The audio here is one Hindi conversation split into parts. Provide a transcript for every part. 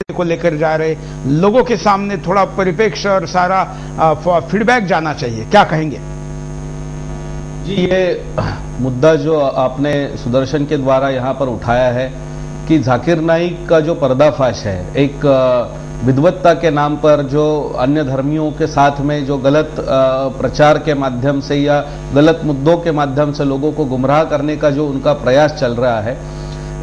को लेकर जा रहे, लोगों के सामने थोड़ा परिप्रेक्ष्य और सारा फीडबैक जाना चाहिए, क्या कहेंगे? जी, ये मुद्दा जो आपने सुदर्शन के द्वारा यहाँ पर उठाया है कि जाकिर नाइक का जो पर्दाफाश है, एक विद्वत्ता के नाम पर जो अन्य धर्मियों के साथ में जो गलत प्रचार के माध्यम से या गलत मुद्दों के माध्यम से लोगों को गुमराह करने का जो उनका प्रयास चल रहा है,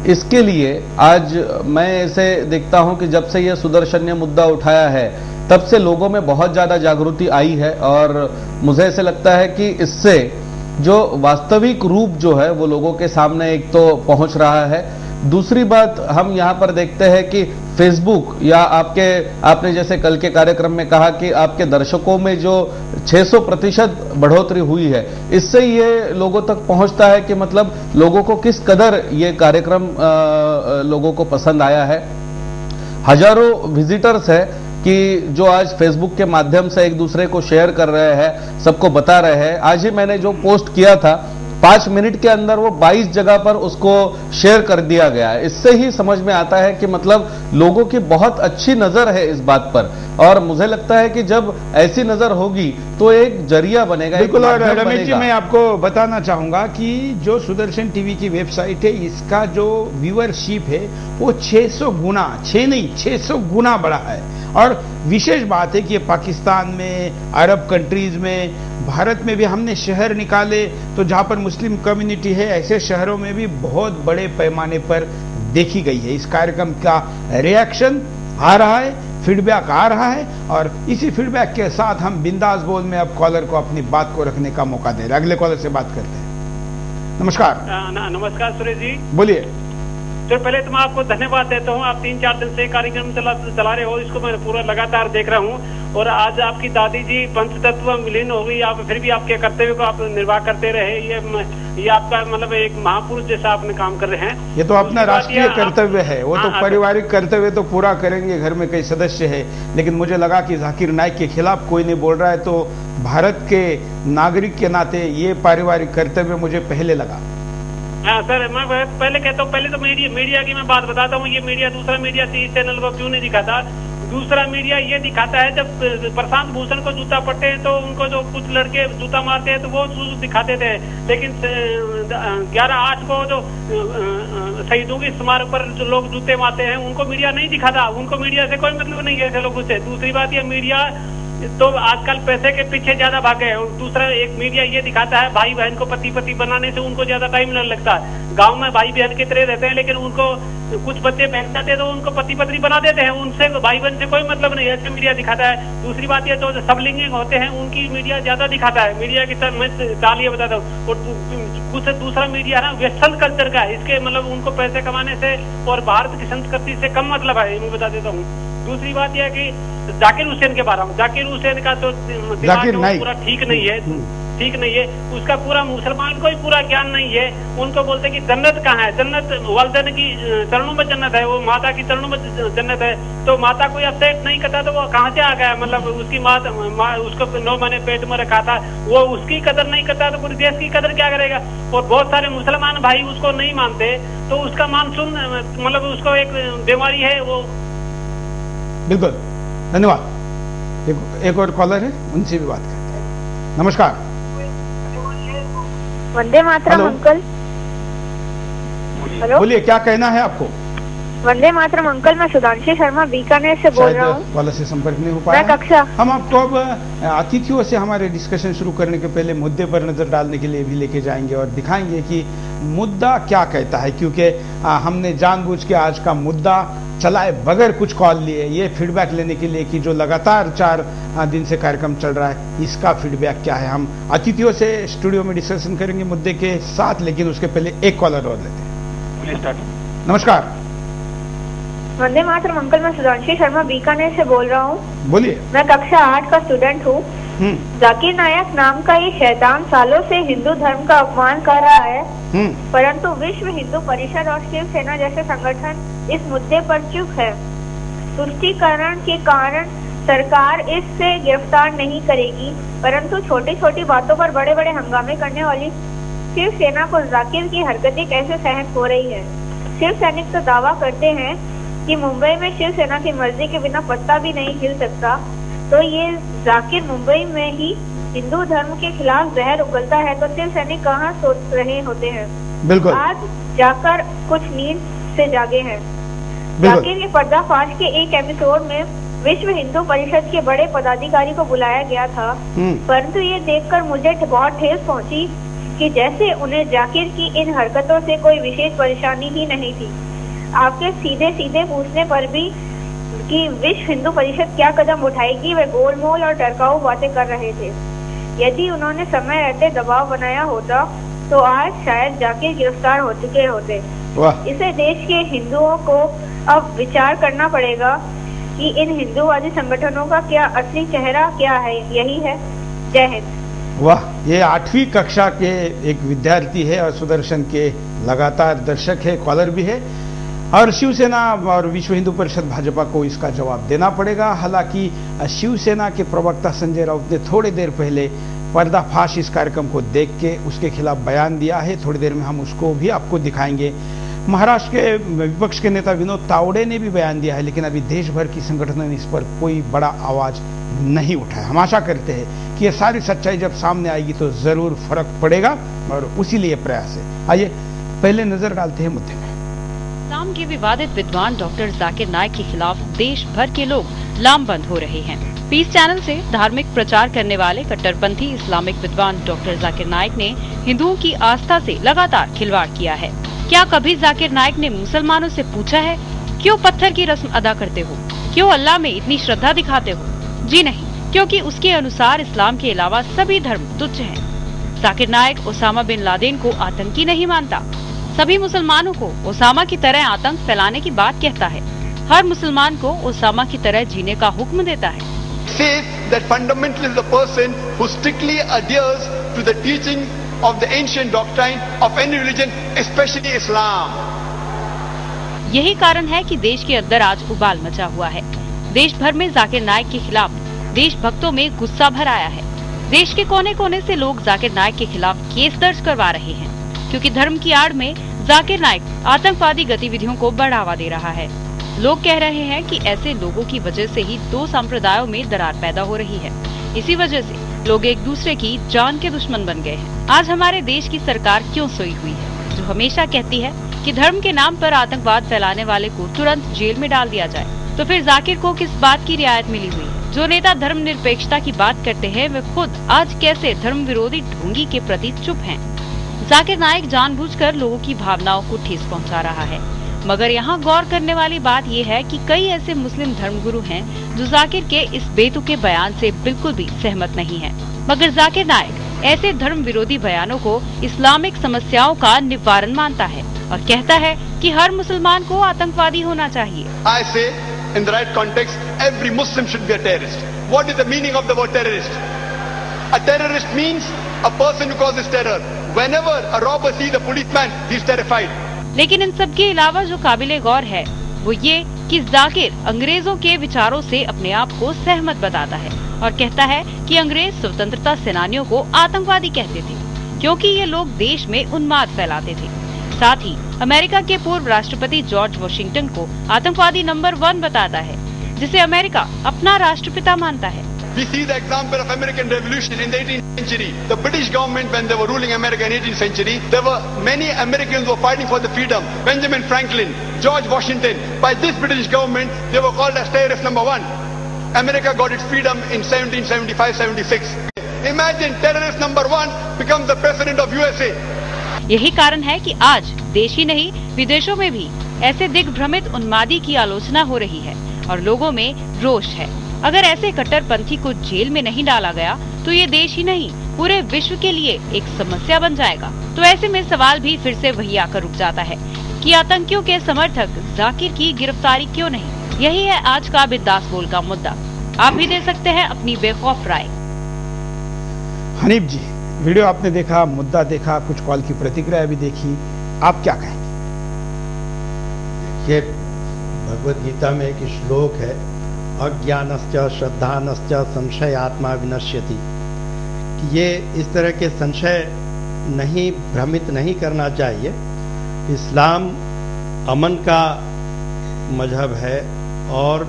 इसके लिए आज मैं ऐसे देखता हूं कि जब से यह सुदर्शन ने मुद्दा उठाया है तब से लोगों में बहुत ज्यादा जागृति आई है और मुझे ऐसे लगता है कि इससे जो वास्तविक रूप जो है वो लोगों के सामने एक तो पहुंच रहा है। दूसरी बात हम यहां पर देखते हैं कि फेसबुक या आपने जैसे कल के कार्यक्रम में कहा कि आपके दर्शकों में जो 600% बढ़ोतरी हुई है, इससे ये लोगों तक पहुंचता है कि मतलब लोगों को किस कदर ये कार्यक्रम लोगों को पसंद आया है। हजारों विजिटर्स है कि जो आज फेसबुक के माध्यम से एक दूसरे को शेयर कर रहे हैं, सबको बता रहे हैं। आज ही मैंने जो पोस्ट किया था 5 मिनट के अंदर वो 22 जगह पर उसको शेयर कर दिया गया है। इससे ही समझ में आता है कि मतलब लोगों की बहुत अच्छी नजर है इस बात पर, और मुझे लगता है कि जब ऐसी नजर होगी तो एक जरिया बनेगा। बिल्कुल। और रमेश जी, मैं आपको बताना चाहूंगा कि जो सुदर्शन टीवी की वेबसाइट है, इसका जो व्यूअरशिप है वो 600 गुना, 6 नहीं 600 गुना बढ़ा है। और विशेष बात है कि ये पाकिस्तान में, अरब कंट्रीज में, भारत में भी हमने शहर निकाले तो जहां पर मुस्लिम कम्युनिटी है, ऐसे शहरों में भी बहुत बड़े पैमाने पर देखी गई है। इस कार्यक्रम का रिएक्शन आ रहा है, फीडबैक आ रहा है, और इसी फीडबैक के साथ हम बिंदास बोल में अब कॉलर को अपनी बात को रखने का मौका दे रहे हैं। अगले कॉलर से बात करते हैं। नमस्कार। नमस्कार सुरेश जी, बोलिए। तो पहले तो मैं आपको धन्यवाद देता हूँ। आप 3-4 दिन से कार्यक्रम चला रहे हो, इसको मैं पूरा लगातार देख रहा हूँ। और आज आपकी दादी जी पंचतत्व विलीन हो गई, आप फिर भी आपके कर्तव्य को आप निर्वाह करते रहे। ये आपका मतलब एक महापुरुष जैसा आपने काम कर रहे हैं। ये तो अपना राष्ट्रीय कर्तव्य है, वो तो पारिवारिक कर्तव्य तो पूरा करेंगे। घर में कई सदस्य है, लेकिन मुझे लगा कि जाकिर नाइक के खिलाफ कोई नहीं बोल रहा है, तो भारत के नागरिक के नाते ये पारिवारिक कर्तव्य मुझे पहले लगा। हाँ सर, मैं पहले कहता हूँ, पहले तो मीडिया की मैं बात बताता हूँ। ये मीडिया, दूसरा मीडिया इस चैनल को क्यों नहीं दिखाता? दूसरा मीडिया ये दिखाता है जब प्रशांत भूषण को जूता पड़ते हैं तो उनको जो कुछ लड़के जूता मारते हैं तो वो दिखाते थे, लेकिन 11/8 को जो शहीदों की स्मारक पर जो लोग जूते मारते हैं उनको मीडिया नहीं दिखाता। उनको मीडिया से कोई मतलब नहीं है ऐसे लोगों से। दूसरी बात, ये मीडिया तो आजकल पैसे के पीछे ज्यादा भागे है। और दूसरा एक मीडिया ये दिखाता है भाई बहन को पति बनाने से उनको ज्यादा टाइम नहीं लगता। गांव में भाई बहन की तरह रहते हैं, लेकिन उनको कुछ बच्चे बहन जाते हैं तो उनको पति बना देते हैं, उनसे भाई बहन से कोई मतलब नहीं है, ऐसे मीडिया दिखाता है। दूसरी बात ये जो सबलिंगिंग होते हैं उनकी मीडिया ज्यादा दिखाता है। मीडिया की तरह मैं चाल ये बताता हूँ। और कुछ दूसरा मीडिया है ना वेस्टर्न कल्चर का, इसके मतलब उनको पैसे कमाने से और भारत की संस्कृति से कम मतलब है, मैं बता देता हूँ। दूसरी बात यह है कि जाकिर हुसैन के बारे में, जाकिर हुसैन का तो दिमाग पूरा ठीक नहीं है, उसका पूरा मुसलमान को ही पूरा ज्ञान नहीं है। उनको बोलते हैं कि जन्नत कहाँ है? जन्नत वालिदैन की चरणों में जन्नत है, वो माता की चरणों में जन्नत है। तो माता कोई एक्सेप्ट नहीं करता तो वो कहाँ से आ गया? मतलब उसकी माँ उसको 9 महीने पेट में रखा था, वो उसकी कदर नहीं करता तो पूरे देश की कदर क्या करेगा? और बहुत सारे मुसलमान भाई उसको नहीं मानते, तो उसका मानसून मतलब उसको एक बीमारी है वो। बिल्कुल, धन्यवाद। एक और कॉलर है, उनसे भी बात करते हैं। नमस्कार। वंदे मातरम अंकल। हेलो, बोलिए, क्या कहना है आपको? वंदे मातरम अंकल, मैं सुधांशु शर्मा बीकानेर से बोल रहा हूँ। कॉलर से संपर्क नहीं हो पाया। कक्षा हम आपको अब अतिथियों से हमारे डिस्कशन शुरू करने के पहले मुद्दे पर नजर डालने के लिए भी लेके जाएंगे और दिखाएंगे कि मुद्दा क्या कहता है, क्योंकि हमने जानबूझ के आज का मुद्दा चलाए बगैर कुछ कॉल लिए, ये फीडबैक लेने के लिए कि जो लगातार 4 दिन से कार्यक्रम चल रहा है, इसका फीडबैक क्या है। हम अतिथियों से स्टूडियो में डिस्कशन करेंगे मुद्दे के साथ, लेकिन उसके पहले एक कॉलर और लेते हैं। नमस्कार। वंदे मातरम अंकल, मैं सुधांशु शर्मा बीकानेर से बोल रहा हूँ। बोलिए। मैं कक्षा 8 का स्टूडेंट हूँ। जाकिर नायक नाम का ये शैतान सालों से हिंदू धर्म का अपमान कर रहा है, परंतु विश्व हिंदू परिषद और शिवसेना जैसे संगठन इस मुद्दे पर चुप है। तुष्टीकरण के कारण सरकार इससे गिरफ्तार नहीं करेगी, परंतु छोटी छोटी बातों पर बड़े बड़े हंगामे करने वाली शिवसेना को जाकिर की हरकतें कैसे सहन हो रही है। शिव सैनिक तो दावा करते हैं कि मुंबई में शिवसेना की मर्जी के बिना पत्ता भी नहीं हिल सकता, तो ये जाकिर मुंबई में ही हिंदू धर्म के खिलाफ जहर उगलता है तो शिव सैनिक कहाँ सोच रहे होते हैं। बिल्कुल। आज जाकर कुछ नींद से जागे हैं। जाकिर के पर्दाफाश के एक एपिसोड में विश्व हिंदू परिषद के बड़े पदाधिकारी को बुलाया गया था, परंतु ये देखकर मुझे बहुत ठेस पहुंची कि जैसे उन्हें जाकिर की इन हरकतों से कोई विशेष परेशानी ही नहीं थी। आपके सीधे सीधे पूछने पर भी कि विश्व हिंदू परिषद क्या कदम उठाएगी, वे गोलमोल और टरकाऊ बातें कर रहे थे। यदि उन्होंने समय रहते दबाव बनाया होता तो आज शायद जाकिर गिरफ्तार हो चुके होते। इसे देश के हिंदुओं को अब विचार करना पड़ेगा कि इन हिंदूवादी संगठनों का क्या असली चेहरा क्या है। यही है। जय हिंद। वाह, ये 8वीं कक्षा के एक विद्यार्थी है और सुदर्शन के लगातार दर्शक है, कॉलर भी है, और शिवसेना और विश्व हिंदू परिषद भाजपा को इसका जवाब देना पड़ेगा। हालांकि शिवसेना के प्रवक्ता संजय राउत ने थोड़ी देर पहले पर्दाफाश इस कार्यक्रम को देख के उसके खिलाफ बयान दिया है। थोड़ी देर में हम उसको भी आपको दिखाएंगे। महाराष्ट्र के विपक्ष के नेता विनोद तावड़े ने भी बयान दिया है, लेकिन अभी देश भर की संगठनों ने इस पर कोई बड़ा आवाज नहीं उठाया। हम आशा करते हैं कि ये सारी सच्चाई जब सामने आएगी तो जरूर फर्क पड़ेगा और उसी लिए प्रयास है। आइए पहले नजर डालते हैं मुद्दे में। इस्लाम के विवादित विद्वान डॉक्टर जाकिर नाइक के खिलाफ देश भर के लोग लामबंद हो रहे हैं। पीस चैनल से धार्मिक प्रचार करने वाले कट्टरपंथी इस्लामिक विद्वान डॉक्टर जाकिर नाइक ने हिंदुओं की आस्था से लगातार खिलवाड़ किया है। क्या कभी जाकिर नाइक ने मुसलमानों से पूछा है क्यों पत्थर की रस्म अदा करते हो, क्यों अल्लाह में इतनी श्रद्धा दिखाते हो? जी नहीं, क्योंकि उसके अनुसार इस्लाम के अलावा सभी धर्म तुच्छ हैं। Zakir Naik Osama bin Laden को आतंकी नहीं मानता, सभी मुसलमानों को ओसामा की तरह आतंक फैलाने की बात कहता है। हर मुसलमान को ओसामा की तरह जीने का हुक्म देता है। Says that fundamental is the person who strictly adheres to the teaching of the ancient doctrine of any religion, especially Islam. यही कारण है कि देश के अंदर आज उबाल मचा हुआ है। देश भर में जाकिर नाइक के खिलाफ देशभक्तों में गुस्सा भर आया है। देश के कोने कोने से लोग जाकिर नाइक के खिलाफ केस दर्ज करवा रहे हैं, क्योंकि धर्म की आड़ में जाकिर नाइक आतंकवादी गतिविधियों को बढ़ावा दे रहा है। लोग कह रहे हैं कि ऐसे लोगों की वजह से ही दो संप्रदायों में दरार पैदा हो रही है। इसी वजह से लोग एक दूसरे की जान के दुश्मन बन गए हैं। आज हमारे देश की सरकार क्यों सोई हुई है, जो हमेशा कहती है कि धर्म के नाम पर आतंकवाद फैलाने वाले को तुरंत जेल में डाल दिया जाए, तो फिर जाकिर को किस बात की रियायत मिली हुई है? जो नेता धर्मनिरपेक्षता की बात करते हैं वे खुद आज कैसे धर्म विरोधी ढोंगी के प्रति चुप हैं? जाकिर नाइक जानबूझकर लोगों की भावनाओं को ठेस पहुंचा रहा है। मगर यहाँ गौर करने वाली बात यह है कि कई ऐसे मुस्लिम धर्मगुरु हैं जो जाकिर के इस बेतुके बयान से बिल्कुल भी सहमत नहीं है। मगर जाकिर नाइक ऐसे धर्म विरोधी बयानों को इस्लामिक समस्याओं का निवारण मानता है और कहता है कि हर मुसलमान को आतंकवादी होना चाहिए। I say, in the right context, every Muslim should be a terrorist. What is the meaning of the word terrorist? A terrorist means a person who causes terror. Whenever a robber sees a policeman, he is terrified. लेकिन इन सब के अलावा जो काबिले गौर है वो ये कि जाकिर अंग्रेजों के विचारों से अपने आप को सहमत बताता है और कहता है कि अंग्रेज स्वतंत्रता सेनानियों को आतंकवादी कहते थे क्योंकि ये लोग देश में उन्माद फैलाते थे। साथ ही अमेरिका के पूर्व राष्ट्रपति जॉर्ज वॉशिंगटन को आतंकवादी नंबर 1 बताता है, जिसे अमेरिका अपना राष्ट्रपिता मानता है। We see the example of American Revolution in the 18th century. The British government, when they were ruling America in 18th century, there were many Americans who were fighting for the freedom. Benjamin Franklin, George Washington. By this British government, they were called as terrorist number 1. America got its freedom in 1775-76. Imagine terrorist number 1 becomes the president of USA. यही कारण है कि आज देश ही नहीं विदेशों में भी ऐसे दिग्भ्रमित उन्मादी की आलोचना हो रही है और लोगों में रोष है। अगर ऐसे कट्टरपंथी को जेल में नहीं डाला गया तो ये देश ही नहीं पूरे विश्व के लिए एक समस्या बन जाएगा। तो ऐसे में सवाल भी फिर से वही आकर रुक जाता है कि आतंकियों के समर्थक जाकिर की गिरफ्तारी क्यों नहीं। यही है आज का बिंदास बोल का मुद्दा। आप भी दे सकते हैं अपनी बेखौफ राय। हनीफ जी, वीडियो आपने देखा, मुद्दा देखा, कुछ कॉल की प्रतिक्रिया भी देखी, आप क्या कहेंगे? ये भगवद गीता में एक श्लोक है, अज्ञानश्च श्रद्धानश्च संशयात्मा विनश्यति। ये इस तरह के संशय नहीं, भ्रमित नहीं करना चाहिए। इस्लाम अमन का मजहब है और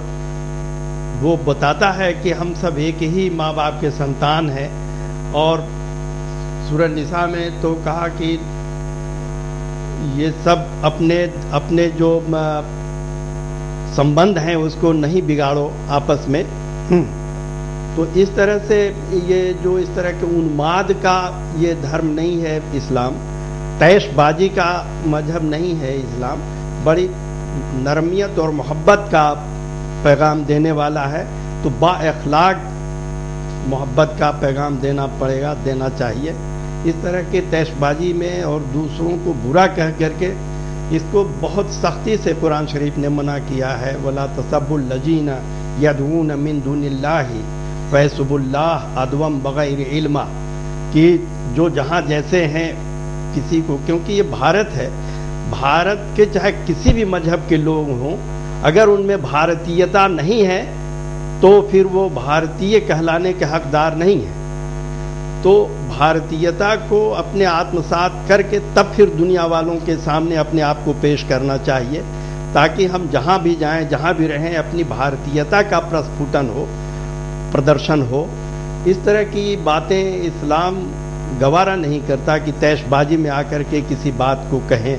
वो बताता है कि हम सब एक ही माँ बाप के संतान हैं। और सूरह निसा में तो कहा कि ये सब अपने अपने जो संबंध हैं उसको नहीं बिगाड़ो आपस में। तो इस तरह से ये जो इस तरह के उन्माद का ये धर्म नहीं है इस्लाम, तैशबाजी का मजहब नहीं है इस्लाम, बड़ी नरमियत और मोहब्बत का पैगाम देने वाला है। तो बाअखलाक मोहब्बत का पैगाम देना चाहिए। इस तरह के तैशबाजी में और दूसरों को बुरा कह करके इसको बहुत सख्ती से कुरान शरीफ ने मना किया है। वला तसब्बुल लजीना यदऊन मिन दुनिल्लाहि फयसुबुल्लाह अदवम बगैर इल्मा, कि जो जहां जैसे हैं किसी को, क्योंकि ये भारत है, भारत के चाहे किसी भी मजहब के लोग हों, अगर उनमें भारतीयता नहीं है तो फिर वो भारतीय कहलाने के हकदार नहीं है। तो भारतीयता को अपने आत्मसात करके तब फिर दुनिया वालों के सामने अपने आप को पेश करना चाहिए, ताकि हम जहां भी जाएं, जहां भी रहें, अपनी भारतीयता का प्रस्फुटन हो, प्रदर्शन हो। इस तरह की बातें इस्लाम गवारा नहीं करता कि तैशबाजी में आकर के किसी बात को कहें।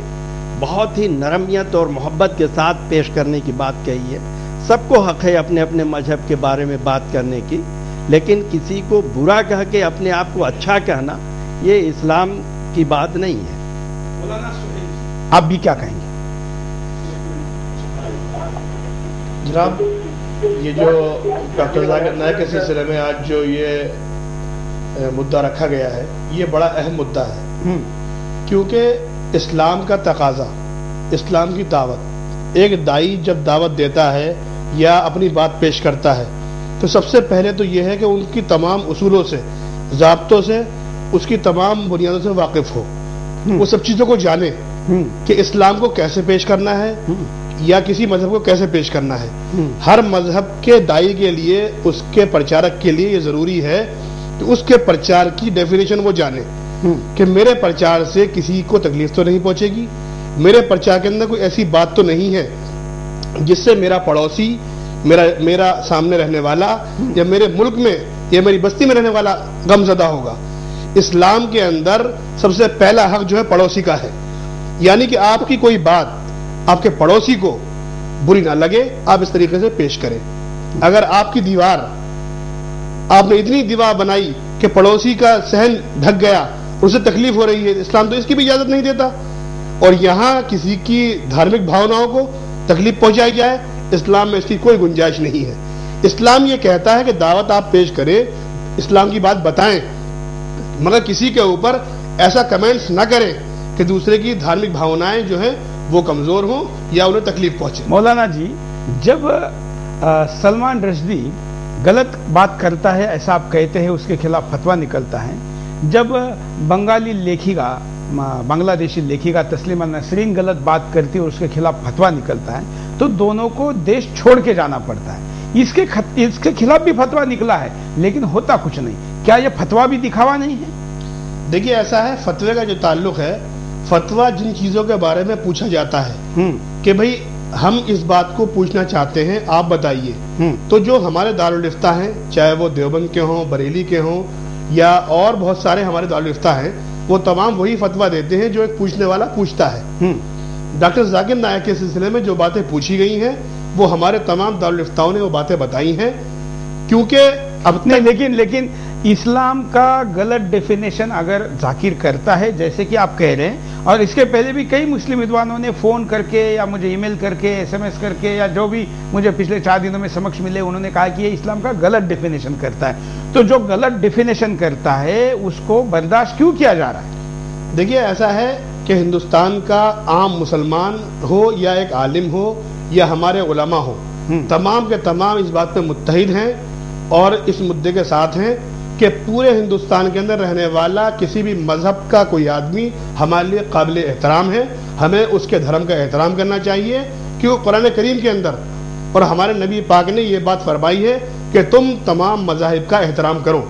बहुत ही नरमियत और मोहब्बत के साथ पेश करने की बात कही है। सबको हक है अपने अपने मजहब के बारे में बात करने की, लेकिन किसी को बुरा कह के अपने आप को अच्छा कहना ये इस्लाम की बात नहीं है। आप भी क्या कहेंगे? जनाब, ये जो डॉक्टर जाकिर नाइक के सिलसिले में आज जो ये मुद्दा रखा गया है, ये बड़ा अहम मुद्दा है, क्योंकि इस्लाम का तकाजा, इस्लाम की दावत, एक दाई जब दावत देता है या अपनी बात पेश करता है तो सबसे पहले तो यह है कि उनकी तमाम उसूलों से, ज़ाब्तों से, उसकी तमाम बुनियादों से वाकिफ हो, वो सब चीजों को जाने कि इस्लाम को कैसे पेश करना है या किसी मजहब को कैसे पेश करना है। हर मजहब के दाई के लिए, उसके प्रचारक के लिए ये जरूरी है कि उसके प्रचार की डेफिनेशन वो जाने कि मेरे प्रचार से किसी को तकलीफ तो नहीं पहुंचेगी, मेरे प्रचार के अंदर कोई ऐसी बात तो नहीं है जिससे मेरा पड़ोसी, मेरा सामने रहने वाला या मेरे मुल्क में या मेरी बस्ती में रहने वाला गमजदा होगा। इस्लाम के अंदर सबसे पहला हक जो है पड़ोसी का है, यानी कि आपकी कोई बात आपके पड़ोसी को बुरी ना लगे, आप इस तरीके से पेश करें। अगर आपकी दीवार, आपने इतनी दीवार बनाई कि पड़ोसी का सहन ढक गया, उसे तकलीफ हो रही है, इस्लाम तो इसकी भी इजाजत नहीं देता। और यहां किसी की धार्मिक भावनाओं को तकलीफ पहुंचाई जाए, इस्लाम में इसकी कोई गुंजाइश नहीं है। इस्लाम ये कहता है कि दावत आप पेश करें, इस्लाम की बात बताएं, मगर किसी के ऊपर ऐसा कमेंट्स ना करें कि दूसरे की धार्मिक भावनाएं जो है वो कमजोर हों या उन्हें तकलीफ पहुंचे। मौलाना जी, जब सलमान रश्दी गलत बात करता है, ऐसा आप कहते हैं, उसके खिलाफ फतवा निकलता है, जब बंगाली लेखिका, बांग्लादेशी लेखिका तस्लीमा नसरीन गलत बात करती है और उसके खिलाफ फतवा निकलता है, तो दोनों को देश छोड़ के जाना पड़ता है। इसके खिलाफ भी फतवा निकला है, लेकिन होता कुछ नहीं। क्या यह फतवा भी दिखावा नहीं है? देखिए, ऐसा है, फतवे का जो ताल्लुक है, फतवा जिन चीजों के बारे में पूछा जाता है कि भाई हम इस बात को पूछना चाहते हैं, आप बताइए, तो जो हमारे दारुल इफ्ता हैं, चाहे वो देवबंद के हों, बरेली के हों या और बहुत सारे हमारे दारुल इफ्ता हैं, वो तमाम वही फतवा देते हैं जो एक पूछने वाला पूछता है। डॉक्टर जाकिर नाइक के सिलसिले में जो बातें पूछी गई हैं वो हमारे तमाम दारुल इफ्ताओं ने वो बातें बताई हैं, क्योंकि अब नहीं, लेकिन इस्लाम का गलत डेफिनेशन अगर जाकिर करता है, जैसे कि आप कह रहे हैं, और इसके पहले भी कई मुस्लिम विद्वानों ने फोन करके या मुझे ईमेल करके, एसएमएस करके, या जो भी मुझे पिछले 4 दिनों में समक्ष मिले, उन्होंने कहा कि ये इस्लाम का गलत डेफिनेशन करता है। तो जो गलत डेफिनेशन करता है उसको बर्दाश्त क्यों किया जा रहा है? देखिए, ऐसा है कि हिंदुस्तान का आम मुसलमान हो या एक आलिम हो या हमारे उलमा हो, तमाम के तमाम इस बात पे मुत्तहिद हैं और इस मुद्दे के साथ हैं कि पूरे हिंदुस्तान के अंदर रहने वाला किसी भी मजहब का कोई आदमी हमारे लिए काबिल एहतराम है। हमें उसके धर्म का एहतराम करना चाहिए, क्योंकि कुरान करीम के अंदर और हमारे नबी पाक ने यह बात फरमाई है कि तुम तमाम मजाहिब का एहतराम करो।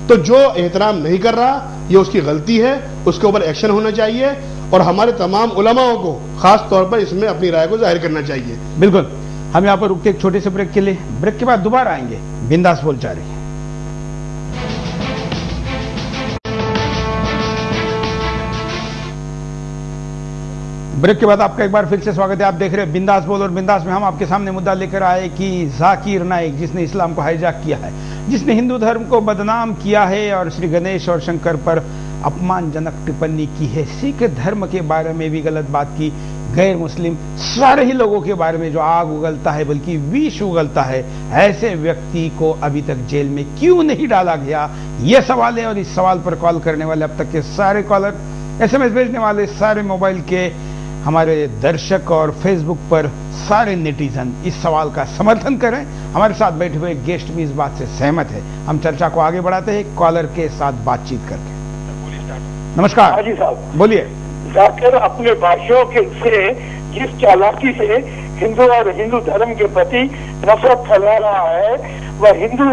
तो जो एहतराम नहीं कर रहा, ये उसकी गलती है, उसके ऊपर एक्शन होना चाहिए। और हमारे तमाम उलमाओं को खास तौर पर इसमें अपनी राय को जाहिर करना चाहिए। बिल्कुल। हम यहाँ पर रुकते एक छोटे से ब्रेक के लिए, ब्रेक के बाद दोबारा आएंगे बिंदास बोल जारी। ब्रेक के बाद आपका एक बार फिर से स्वागत है। आप देख रहे हैं बिंदास बोल, और बिंदास में हम आपके सामने मुद्दा लेकर आए कि जाकिर नाइक, जिसने इस्लाम को हाईजैक किया है, जिसने हिंदू धर्म को बदनाम किया है और श्री गणेश और शंकर पर अपमानजनक टिप्पणी की है, सिख धर्म के बारे में भी गलत बात की, गैर मुस्लिम सारे ही लोगों के बारे में जो आग उगलता है बल्कि विष उगलता है, ऐसे व्यक्ति को अभी तक जेल में क्यों नहीं डाला गया, यह सवाल है। और इस सवाल पर कॉल करने वाले अब तक के सारे कॉलर, SMS भेजने वाले सारे मोबाइल के हमारे दर्शक और फेसबुक पर सारे नेटिजन इस सवाल का समर्थन करें। हमारे साथ बैठे हुए गेस्ट भी इस बात से सहमत है। हम चर्चा को आगे बढ़ाते हैं कॉलर के साथ बातचीत करके। नमस्कार। हाँ जी साहब, बोलिए। जाकिर अपने भाषणों के से जिस चालाकी से हिंदू और हिंदू धर्म के प्रति नफरत फैला रहा है, वह हिंदू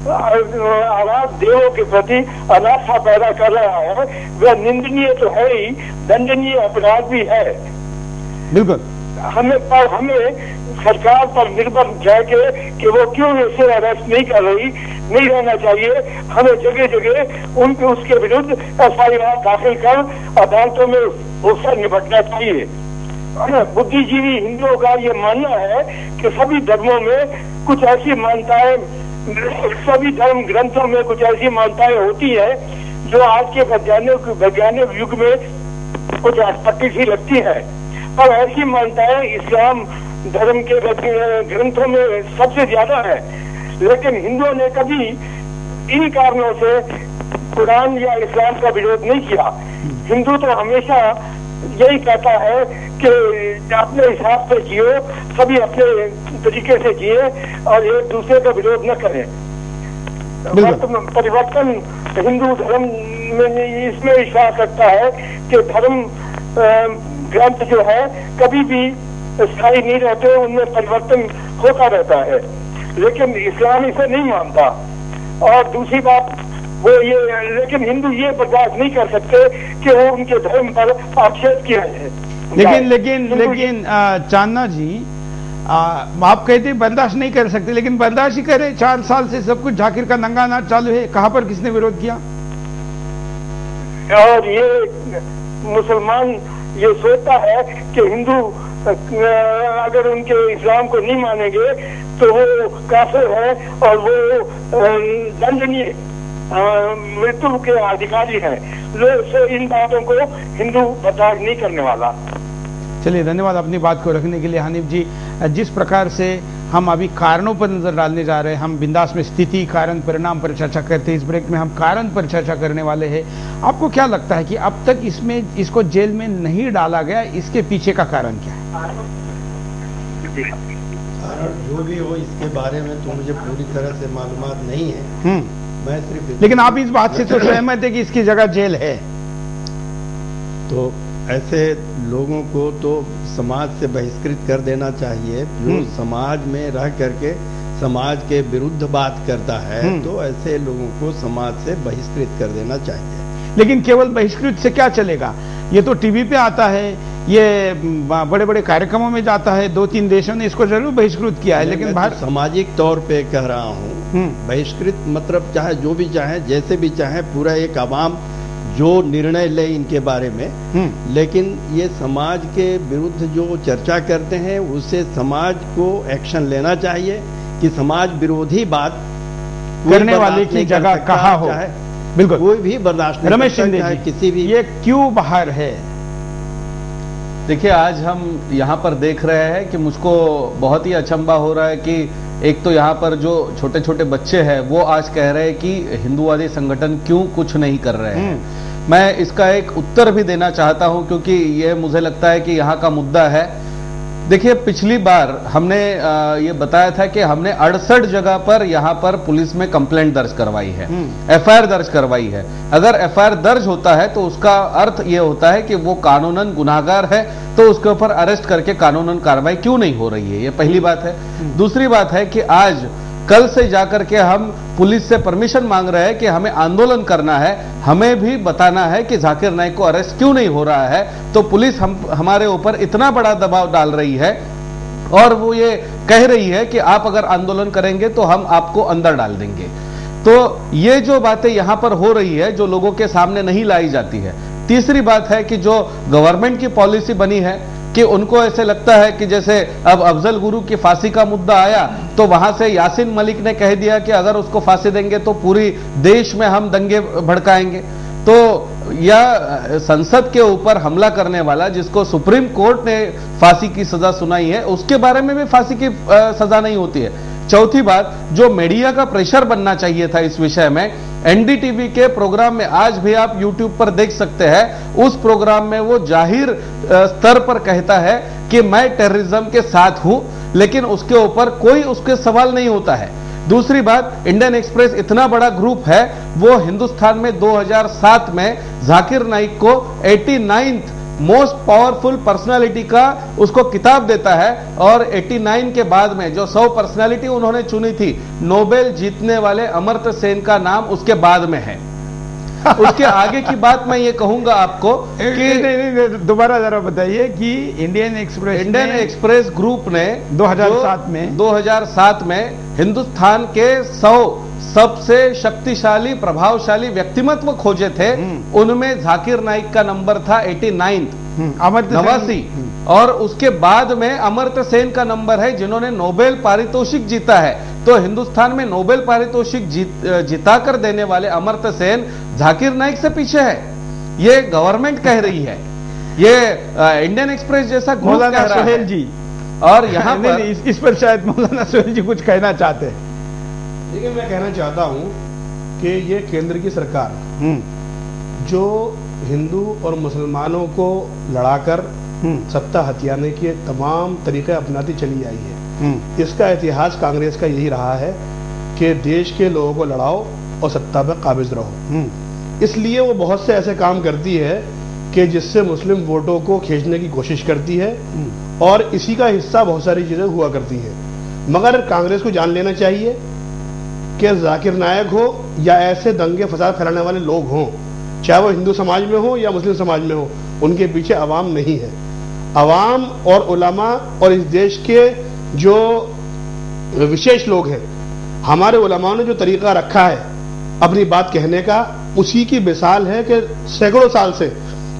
आराध देवों के प्रति अनास्था पैदा कर रहा है, वह निंदनीय तो है ही, दंडनीय अपराध भी है। बिल्कुल। हमें सरकार पर निर्भर जाके कि वो क्यों इसे अरेस्ट नहीं कर रही, नहीं रहना चाहिए। हमें जगह जगह उसके विरुद्ध FIR दाखिल कर अदालतों में उससे निपटना चाहिए। बुद्धिजीवी हिंदुओं का ये मानना है कि सभी धर्मों में कुछ ऐसी मान्यताएं, सभी धर्म ग्रंथों में कुछ ऐसी मान्यताएं होती है जो आज के वैज्ञानिक युग में कुछ आस्पत्ति सी लगती है, पर ऐसी मान्यताएं इस्लाम धर्म के ग्रंथों में सबसे ज्यादा है। लेकिन हिंदुओं ने कभी इन कारणों से कुरान या इस्लाम का विरोध नहीं किया। हिंदू तो हमेशा यही कहता है कि अपने हिसाब से जियो, सभी अपने तरीके से जिए और एक दूसरे का विरोध न करें। परिवर्तन हिंदू धर्म में इसमें विश्वास रखता है कि धर्म ग्रंथ जो है कभी भी स्थायी नहीं रहते, उनमें परिवर्तन होता रहता है, लेकिन इस्लाम इसे नहीं मानता। और दूसरी बात वो ये, लेकिन हिंदू ये बर्दाश्त नहीं कर सकते कि वो उनके धर्म पर आक्षेप किया जाए। लेकिन चांदना जी, आप कहते बर्दाश्त नहीं कर सकते, लेकिन बर्दाश्त ही करे। 4 साल से सब कुछ जाकिर का नंगा नाच चालू है, कहां पर किसने विरोध किया? और ये मुसलमान ये सोचता है कि हिंदू अगर उनके इस्लाम को नहीं मानेंगे तो वो काफिर है और वो दंडनीय मृत्यु के अधिकारी हैं। इन बातों को हिंदू बर्दाश्त नहीं करने वाला। चलिए, धन्यवाद अपनी बात को रखने के लिए हनीफ जी। जिस प्रकार से हम अभी कारणों पर नजर डालने जा रहे हैं, हम बिंदास में स्थिति, कारण, परिणाम पर चर्चा करते हैं। इस ब्रेक में हम कारण पर चर्चा करने वाले हैं। आपको क्या लगता है कि अब तक इसको जेल में नहीं डाला गया, इसके पीछे का कारण क्या है? जो भी हो इसके बारे में तो मुझे पूरी तरह से मालूमात नहीं है। मैं सिर्फ, लेकिन आप इस बात से तो सहमत है कि इसकी जगह जेल है? तो ऐसे लोगों को तो समाज से बहिष्कृत कर देना चाहिए। जो समाज में रह करके समाज के विरुद्ध बात करता है तो ऐसे लोगों को समाज से बहिष्कृत कर देना चाहिए। लेकिन केवल बहिष्कृत से क्या चलेगा? ये तो टीवी पे आता है, ये बड़े बड़े कार्यक्रमों में जाता है। 2-3 देशों ने इसको जरूर बहिष्कृत किया है, लेकिन तो सामाजिक तौर पे कह रहा हूँ, बहिष्कृत मतलब चाहे जो भी चाहे, जैसे भी चाहे, पूरा एक आवाम जो निर्णय ले इनके बारे में, लेकिन ये समाज के विरुद्ध जो चर्चा करते हैं उससे समाज को एक्शन लेना चाहिए कि समाज विरोधी बात करने वाले की जगह कहाँ हो। बिल्कुल, कोई भी बर्दाश्त नहीं। रमेश शिंदे जी, किसी भी, ये क्यों बाहर है? देखिए, आज हम यहाँ पर देख रहे हैं कि मुझको बहुत ही अचंभा हो रहा है कि एक तो यहाँ पर जो छोटे छोटे बच्चे हैं वो आज कह रहे हैं कि हिंदूवादी संगठन क्यों कुछ नहीं कर रहे हैं। मैं इसका एक उत्तर भी देना चाहता हूं क्योंकि ये मुझे लगता है कि यहाँ का मुद्दा है। देखिए, पिछली बार हमने ये बताया था कि हमने 68 जगह पर यहाँ पर पुलिस में कंप्लेंट दर्ज करवाई है, FIR दर्ज करवाई है। अगर FIR दर्ज होता है तो उसका अर्थ ये होता है कि वो कानूनन गुनाहगार है, तो उसके ऊपर अरेस्ट करके कानूनन कार्रवाई क्यों नहीं हो रही है, ये पहली बात है। दूसरी बात है कि आज कल से जाकर के हम पुलिस से परमिशन मांग रहे हैं कि हमें आंदोलन करना है, हमें भी बताना है कि जाकिर नाइक को अरेस्ट क्यों नहीं हो रहा है। तो पुलिस हमारे ऊपर इतना बड़ा दबाव डाल रही है और वो ये कह रही है कि आप अगर आंदोलन करेंगे तो हम आपको अंदर डाल देंगे। तो ये जो बातें यहां पर हो रही है, जो लोगों के सामने नहीं लाई जाती है। तीसरी बात है कि जो गवर्नमेंट की पॉलिसी बनी है कि उनको ऐसे लगता है कि जैसे अब अफजल गुरु की फांसी का मुद्दा आया तो वहां से यासीन मलिक ने कह दिया कि अगर उसको फांसी देंगे तो पूरी देश में हम दंगे भड़काएंगे। तो यह संसद के ऊपर हमला करने वाला, जिसको सुप्रीम कोर्ट ने फांसी की सजा सुनाई है, उसके बारे में भी फांसी की सजा नहीं होती है। चौथी बात, जो मीडिया का प्रेशर बनना चाहिए था इस विषय में, एनडीटीवी के प्रोग्राम में आज भी आप यूट्यूब पर देख सकते हैं, उस प्रोग्राम में वो जाहिर स्तर पर कहता है कि मैं टेररिज्म के साथ हूं, लेकिन उसके ऊपर कोई उसके सवाल नहीं होता है। दूसरी बात, इंडियन एक्सप्रेस इतना बड़ा ग्रुप है, वो हिंदुस्तान में 2007 में जाकिर नाइक को 89th मोस्ट पावरफुल पर्सनालिटी का उसको किताब देता है और 89 के बाद में जो 100 पर्सनालिटी उन्होंने चुनी थी, नोबेल जीतने वाले अमर्त्य सेन का नाम उसके बाद में है। उसके आगे की बात मैं ये कहूंगा आपको कि दोबारा जरा बताइए कि इंडियन एक्सप्रेस ग्रुप ने 2007 में हिंदुस्तान के 100 सबसे शक्तिशाली प्रभावशाली व्यक्तिमत्व खोजे थे, उनमें जाकिर नाइक का नंबर था 89, 89, और उसके बाद में अमर्त्य सेन का नंबर है, जिन्होंने नोबेल पारितोषिक जीता है। तो हिंदुस्तान में नोबेल पारितोषिक जिता कर देने वाले अमर्त्य सेन जाकिर नाइक से पीछे है, ये गवर्नमेंट कह रही है, ये इंडियन एक्सप्रेस जैसा ग्रुप कह रहा है। जी, और यहाँ पर इस पर शायद मौलाना सोहेल जी कुछ कहना चाहते हैं। देखिए, मैं कहना चाहता हूं कि ये केंद्र की सरकार जो हिंदू और मुसलमानों को लड़ाकर सत्ता हथियाने के तमाम तरीके अपनाती चली आई है, इसका इतिहास कांग्रेस का यही रहा है कि देश के लोगों को लड़ाओ और सत्ता पर काबिज रहो। इसलिए वो बहुत से ऐसे काम करती है कि जिससे मुस्लिम वोटों को खींचने की कोशिश करती है और इसी का हिस्सा बहुत सारी चीजें हुआ करती हैं। मगर कांग्रेस को जान लेना चाहिए कि जाकिर नायक हो या ऐसे दंगे फसाद फैलाने वाले लोग हों, चाहे वो हिंदू समाज में हो या मुस्लिम समाज में हो, उनके पीछे अवाम नहीं है। अवाम और उलमा और इस देश के जो विशेष लोग हैं, हमारे उलमाओं ने जो तरीका रखा है अपनी बात कहने का, उसी की मिसाल है कि सैकड़ों साल से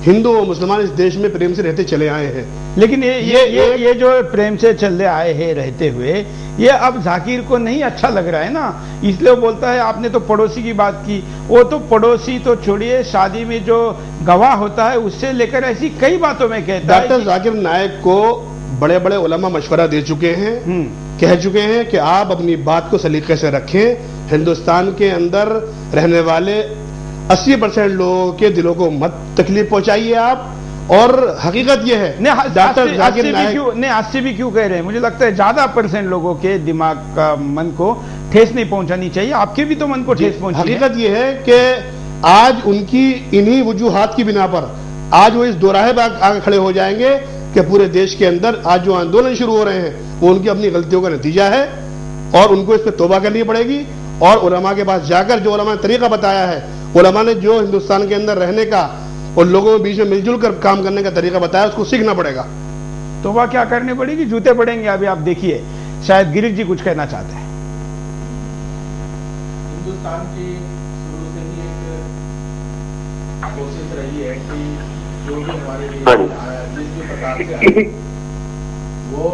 हिंदू और मुसलमान इस देश में प्रेम से रहते चले आए हैं। लेकिन ये जो प्रेम से चले आए हैं रहते हुए, ये अब जाकिर को नहीं अच्छा लग रहा है ना, इसलिए वो बोलता है। आपने तो पड़ोसी की बात की, वो तो पड़ोसी तो छोड़िए, शादी में जो गवाह होता है उससे लेकर ऐसी कई बातों में कहता है। डॉक्टर जाकिर नायक को बड़े बड़े उलमा मशवरा दे चुके हैं, कह चुके हैं कि आप अपनी बात को सलीके से रखें, हिंदुस्तान के अंदर रहने वाले 80% लोगों के दिलों को मत तकलीफ पहुंचाइए आप। और हकीकत यह है, डॉक्टर जाकिर नायक 80 भी क्यों कह रहे हैं, मुझे लगता है ज्यादा % लोगों के दिमाग का मन को ठेस नहीं पहुंचानी चाहिए, आपके भी तो मन को ठेस पहुंची। हकीकत यह है कि आज उनकी इन्हीं वजूहात की बिना पर आज वो इस दोराहे पर आगे खड़े हो जाएंगे कि पूरे देश के अंदर आज जो आंदोलन शुरू हो रहे हैं वो उनकी अपनी गलतियों का नतीजा है और उनको इस पर तौबा करनी पड़ेगी। और उलमा के पास जाकर जो उलमा ने तरीका बताया है, उलमा ने जो हिंदुस्तान के अंदर रहने का और लोगों के बीच में मिलजुल कर काम करने का तरीका बताया, उसको सीखना पड़ेगा। तौबा क्या करनी पड़ेगी, जूते पड़ेंगे। अभी आप देखिए, शायद गिरीश जी कुछ कहना चाहते हैं। हिंदुस्तान की शुरू से ही एक कोशिश रही है कि जो भी हमारे जिस भी प्रकार से वो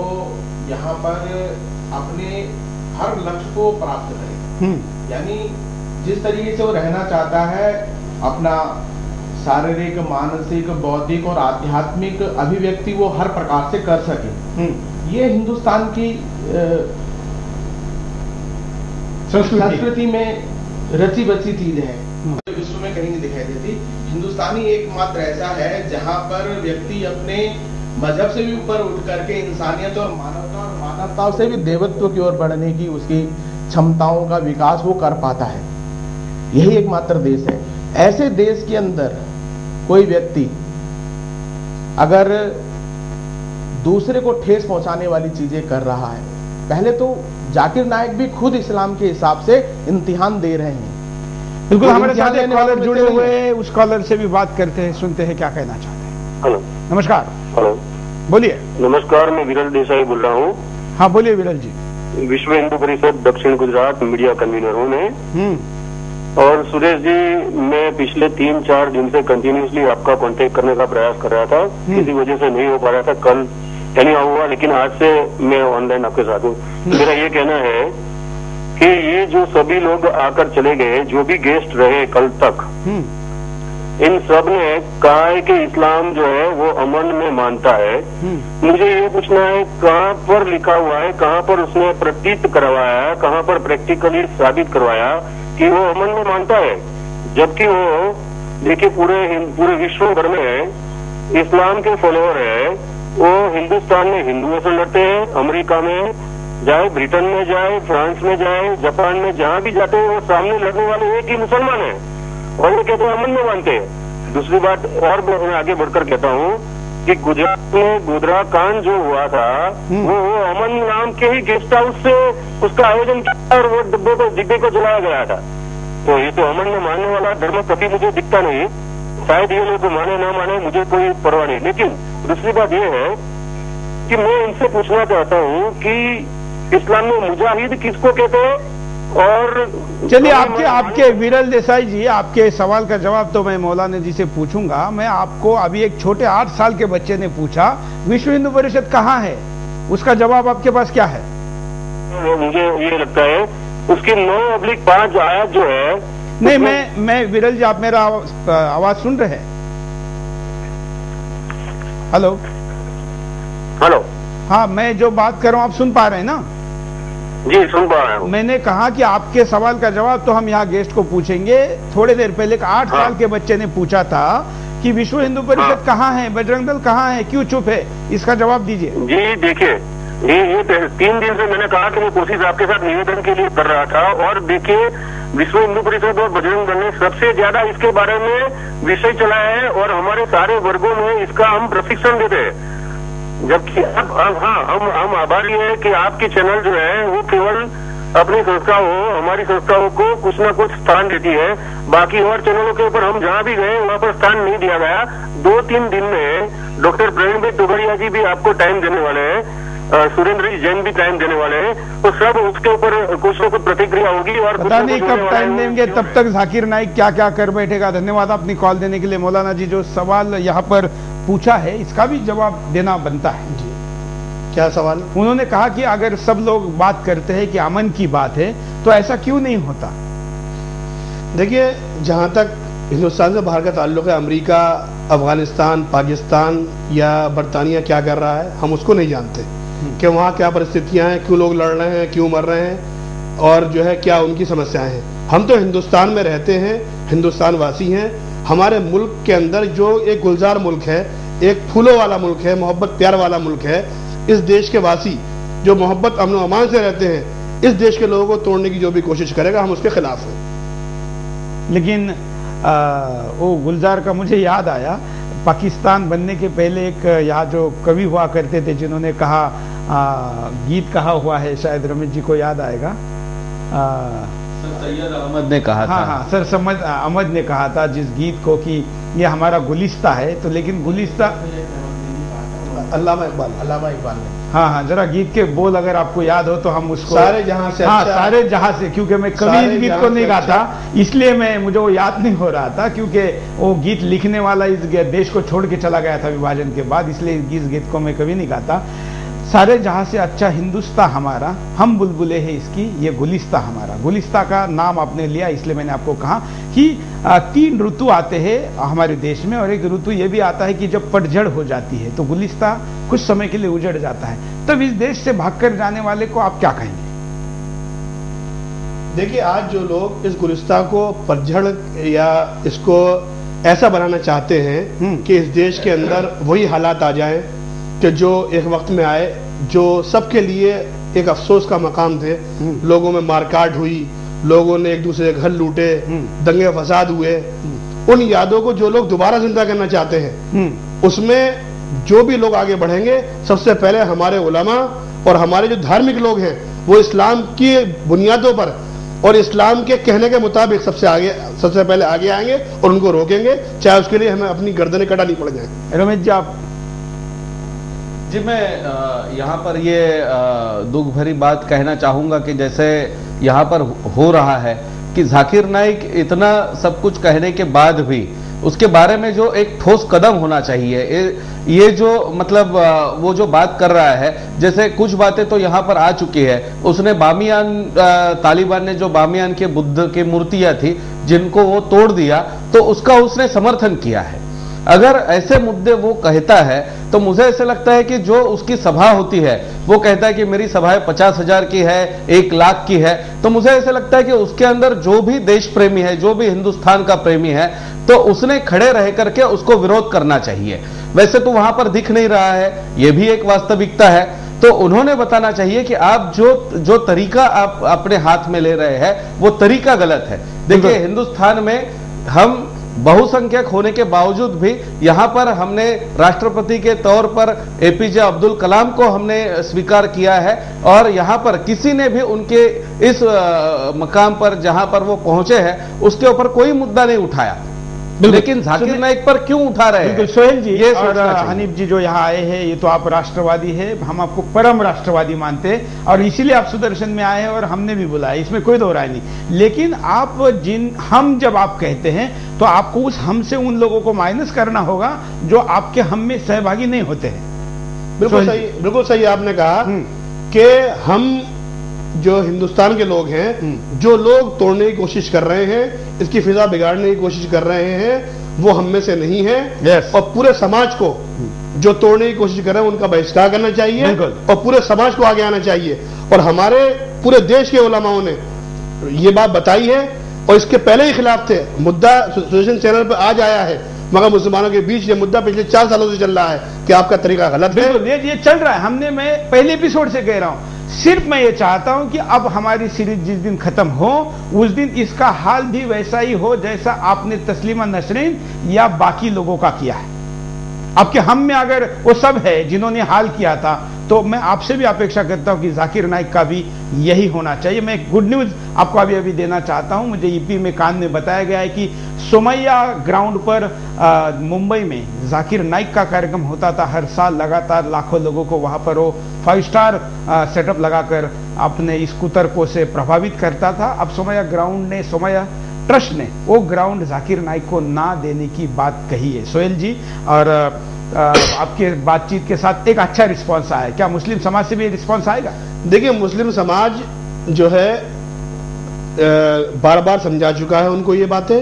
यहाँ पर अपने हर लक्ष्य को प्राप्त करे, यानी जिस तरीके से वो रहना चाहता है, अपना शारीरिक, मानसिक, बौद्धिक और आध्यात्मिक अभिव्यक्ति वो हर प्रकार से कर सके। ये हिंदुस्तान की संस्कृति में रची बची चीज है, विश्व में कहीं नहीं दिखाई देती। हिंदुस्तानी एकमात्र ऐसा है जहां पर व्यक्ति अपने मजहब से भी ऊपर उठ करके इंसानियत और मानवता से भी देवत्व की ओर बढ़ने की उसकी क्षमताओं का विकास वो कर पाता है। यही एकमात्र देश है। ऐसे देश के अंदर कोई व्यक्ति अगर दूसरे को ठेस पहुंचाने वाली चीजें कर रहा है, पहले तो जाकिर नायक भी खुद इस्लाम के हिसाब से इम्तिहान दे रहे हैं। बिल्कुल, हमारे साथ एक कॉलर जुड़े हुए हैं, उस कॉलर से भी बात करते हैं, सुनते हैं क्या कहना चाहते हैं। हेलो, नमस्कार। हेलो, बोलिए। नमस्कार, मैं विरल देसाई बोल रहा हूँ। हाँ बोलिए विरल जी। विश्व हिंदू परिषद दक्षिण गुजरात मीडिया कन्वीनर हूँ मैं। और सुरेश जी, मैं पिछले 3-4 दिन से कंटिन्यूसली आपका कांटेक्ट करने का प्रयास कर रहा था, किसी वजह से नहीं हो पा रहा था। कल यानी हुआ, लेकिन आज से मैं ऑनलाइन आपके साथ हूँ। मेरा ये कहना है कि ये जो सभी लोग आकर चले गए, जो भी गेस्ट रहे कल तक, इन सब ने कहा है कि इस्लाम जो है वो अमन में मानता है। मुझे ये पूछना है, कहाँ पर लिखा हुआ है, कहाँ पर उसने प्रतीत करवाया, कहाँ पर प्रैक्टिकली साबित करवाया कि वो अमन में मानता है? जबकि वो देखिए पूरे विश्व भर में इस्लाम के फॉलोअर है। वो हिंदुस्तान में हिंदुओं से लड़ते हैं, अमेरिका में जाए, ब्रिटेन में जाए, फ्रांस में जाए, जापान में, जहाँ भी जाते हैं वो सामने लड़ने वाले एक ही मुसलमान है और ये कहते हैं अमन में मानते हैं। दूसरी बात और मैं आगे बढ़कर कहता हूँ कि गुजरात में गोधरा कांड जो हुआ था, वो अमन नाम के ही गेस्ट हाउस से उसका आयोजन किया और वो डिब्बे को जलाया गया था। तो ये तो अमन में मानने वाला धर्म कभी मुझे दिखता नहीं। शायद ये लोग माने ना माने, मुझे कोई परवाह नहीं। लेकिन दूसरी बात ये है कि मैं इनसे पूछना चाहता हूँ कि इस्लाम में मुजाहिद किसको कहते हैं? और चलिए, आपके विरल देसाई जी, आपके सवाल का जवाब तो मैं मौलाना जी से पूछूंगा। मैं आपको अभी एक छोटे 8 साल के बच्चे ने पूछा विश्व हिंदू परिषद कहाँ है, उसका जवाब आपके पास क्या है? मुझे ये लगता है उसकी 9/5 आयत जो है। नहीं, मैं विरल जी, आप मेरा आवाज सुन रहे हैं? Hello hello. हाँ, मैं जो बात कर रहा हूँ आप सुन पा रहे हैं ना? जी, सुन पा रहा हूँ। मैंने कहा कि आपके सवाल का जवाब तो हम यहाँ गेस्ट को पूछेंगे। थोड़ी देर पहले 8 साल के बच्चे ने पूछा था कि विश्व हिंदू परिषद कहाँ है, बजरंग दल कहाँ है, क्यों चुप है? इसका जवाब दीजिए। जी देखिए, ये 3 दिन से मैंने कहा कि मैं कोशिश आपके साथ निवेदन के लिए कर रहा था। और देखिए, विश्व हिंदू परिषद और बजरंग दल ने सबसे ज्यादा इसके बारे में विषय चलाया है और हमारे सारे वर्गों में इसका हम प्रशिक्षण देते हैं। जबकि अब हम आभारी है कि आपकी चैनल जो है वो केवल अपनी संस्थाओं, हमारी संस्थाओं को कुछ न कुछ स्थान देती है। बाकी और चैनलों के ऊपर हम जहाँ भी गए वहाँ पर स्थान नहीं दिया गया। 2-3 दिन में डॉक्टर प्रवीण भाई तोगड़िया जी भी आपको टाइम देने वाले हैं, सुरेंद्र जी जैन भी टाइम देने वाले हैं, तो सब उसके ऊपर कुछ न कुछ प्रतिक्रिया होगी। और पता नहीं कब टाइम देंगे, तब तक जाकिर नाइक क्या क्या कर बैठेगा। धन्यवाद अपनी कॉल देने के लिए। मौलाना जी, जो सवाल यहाँ पर पूछा है इसका भी जवाब देना बनता है। जी, क्या सवाल? उन्होंने कहा कि अगर सब लोग बात करते हैं कि अमन की बात है तो ऐसा क्यों नहीं होता? देखिए, जहां तक हिंदुस्तान से बाहर का ताल्लुक है, अमेरिका, अफगानिस्तान, पाकिस्तान या बरतानिया क्या कर रहा है हम उसको नहीं जानते कि वहाँ क्या परिस्थितियां हैं, क्यों लोग लड़ रहे हैं, क्यों मर रहे हैं और जो है क्या उनकी समस्याएं हैं। हम तो हिंदुस्तान में रहते हैं, हिंदुस्तान वासी हैं। हमारे मुल्क के अंदर जो एक गुलजार मुल्क है, एक फूलों वाला मुल्क है, मोहब्बत प्यार वाला मुल्क है। इस देश के वासी जो मोहब्बत अमन और अमान से रहते हैं, इस देश के लोगों को तोड़ने की जो भी कोशिश करेगा हम उसके खिलाफ हैं। लेकिन वो गुलजार का मुझे याद आया, पाकिस्तान बनने के पहले एक यहाँ जो कवि हुआ करते थे जिन्होंने कहा, गीत कहा हुआ है, शायद रमेश जी को याद आएगा, सैयद अहमद ने कहा था। हाँ, सर सैयद अहमद ने कहा था जिस गीत को कि ये हमारा गुलिस्ता है। तो लेकिन गुलिस्ता अल्लामा इकबाल ने। हाँ, जरा गीत के बोल अगर आपको याद हो तो हम उसको सारे जहां से। हाँ, सारे जहां से, क्योंकि मैं कभी इस गीत को नहीं गाता, इसलिए मुझे वो याद नहीं हो रहा था, क्योंकि वो गीत लिखने वाला इस देश को छोड़ के चला गया था विभाजन के बाद, इसलिए इस गीत को मैं कभी नहीं गाता। सारे जहां से अच्छा हिंदुस्तान हमारा, हम बुलबुले हैं इसकी, ये गुलिस्ता हमारा। गुलिस्ता का नाम आपने लिया इसलिए मैंने आपको कहा कि 3 ऋतु आते हैं हमारे देश में, और एक ऋतु ये भी आता है कि जब पतझड़ हो जाती है तो गुलिस्ता कुछ समय के लिए उजड़ जाता है। तब इस देश से भागकर जाने वाले को आप क्या कहेंगे? देखिए, आज जो लोग इस गुलिस्ता को पतझड़ या इसको ऐसा बनाना चाहते हैं कि इस देश के अंदर वही हालात आ जाए कि जो एक वक्त में आए, जो सबके लिए एक अफसोस का मकाम थे। लोगों में मारकाट हुई, लोगों ने एक दूसरे के घर लूटे, दंगे फसाद हुए। उन यादों को जो लोग दोबारा जिंदा करना चाहते हैं, उसमें जो भी लोग आगे बढ़ेंगे, सबसे पहले हमारे उलमा और हमारे जो धार्मिक लोग हैं, वो इस्लाम की बुनियादों पर और इस्लाम के कहने के मुताबिक सबसे पहले आगे आएंगे और उनको रोकेंगे, चाहे उसके लिए हमें अपनी गर्दनें कटानी पड़ जाए। रमेश जी आप। जी मैं यहाँ पर ये दुख भरी बात कहना चाहूंगा कि जैसे यहाँ पर हो रहा है कि जाकिर नाइक इतना सब कुछ कहने के बाद भी उसके बारे में जो एक ठोस कदम होना चाहिए, ये जो मतलब वो जो बात कर रहा है, जैसे कुछ बातें तो यहाँ पर आ चुकी है। उसने बामियान, तालिबान ने जो बामियान के बुद्ध की मूर्तियां थी जिनको वो तोड़ दिया, तो उसका उसने समर्थन किया है। अगर ऐसे मुद्दे वो कहता है तो मुझे ऐसे लगता है कि जो उसकी सभा होती है, वो कहता है कि मेरी सभाएं 50,000 की है, 1 लाख की है, तो मुझे ऐसे लगता है कि उसके अंदर जो भी देश प्रेमी है, जो भी हिंदुस्तान का प्रेमी है, तो उसने खड़े रह करके उसको विरोध करना चाहिए। वैसे तो वहां पर दिख नहीं रहा है, यह भी एक वास्तविकता है। तो उन्होंने बताना चाहिए कि आप जो तरीका आप अपने हाथ में ले रहे हैं वो तरीका गलत है। देखिए हिंदुस्तान में हम बहुसंख्यक होने के बावजूद भी यहाँ पर हमने राष्ट्रपति के तौर पर एपीजे अब्दुल कलाम को हमने स्वीकार किया है, और यहाँ पर किसी ने भी उनके इस मकाम पर जहाँ पर वो पहुंचे हैं उसके ऊपर कोई मुद्दा नहीं उठाया। लेकिन जाकिर नाइक पर क्यों उठा रहे हैं? सोहेल जी ये और हनीफ जी जो यहाँ आए हैं, ये तो आप राष्ट्रवादी है, हम आपको परम राष्ट्रवादी मानते हैं और इसीलिए आप सुदर्शन में आए हैं और हमने भी बुलाया, इसमें कोई दो राय नहीं। लेकिन आप हम जब आप कहते हैं तो आपको उस हम से उन लोगों को माइनस करना होगा जो आपके हम में सहभागी नहीं होते हैं। बिल्कुल सही आपने कहा कि हम जो हिंदुस्तान के लोग हैं, जो लोग तोड़ने की कोशिश कर रहे हैं, इसकी फिजा बिगाड़ने की कोशिश कर रहे हैं, वो हम में से नहीं है। और पूरे समाज को जो तोड़ने की कोशिश कर रहे हैं उनका बहिष्कार करना चाहिए और पूरे समाज को आगे आना चाहिए। और हमारे पूरे देश के उलमाओं ने ये बात बताई है और इसके पहले ही खिलाफ थे। मुद्दा सुदर्शन चैनल पर आज आया है, मगर मुसलमानों के बीच ये मुद्दा पिछले 4 सालों से चल रहा है कि आपका तरीका गलत है। ये चल रहा है, मैं पहले एपिसोड से कह रहा हूं। सिर्फ मैं ये चाहता हूं कि अब हमारी सीरीज जिस दिन खत्म हो उस दिन इसका हाल भी वैसा ही हो जैसा आपने तस्लीमा नसरीन या बाकी लोगों का किया है। आपके हम में अगर वो सब है जिन्होंने हाल किया था, तो मैं आपसे भी अपेक्षा करता हूं कि जाकिर नाइक का भी यही होना चाहिए। मैं एक गुड न्यूज आपको अभी देना चाहता हूं। मुझे ईपी में कान में बताया गया है कि सोमैया ग्राउंड पर मुंबई में जाकिर नाइक का कार्यक्रम होता था। हर साल लगातार लाखों लोगों को वहां पर वो 5 स्टार सेटअप लगाकर अपने स्कूटर को से प्रभावित करता था। अब सोमैया ट्रस्ट ने वो ग्राउंड जाकिर नाइक को ना देने की बात कही है। सोहेल जी और आपके बातचीत के साथ एक अच्छा रिस्पांस आया, क्या मुस्लिम समाज से भी रिस्पांस आएगा? देखिए मुस्लिम समाज जो है बार बार समझा चुका है उनको ये बातें,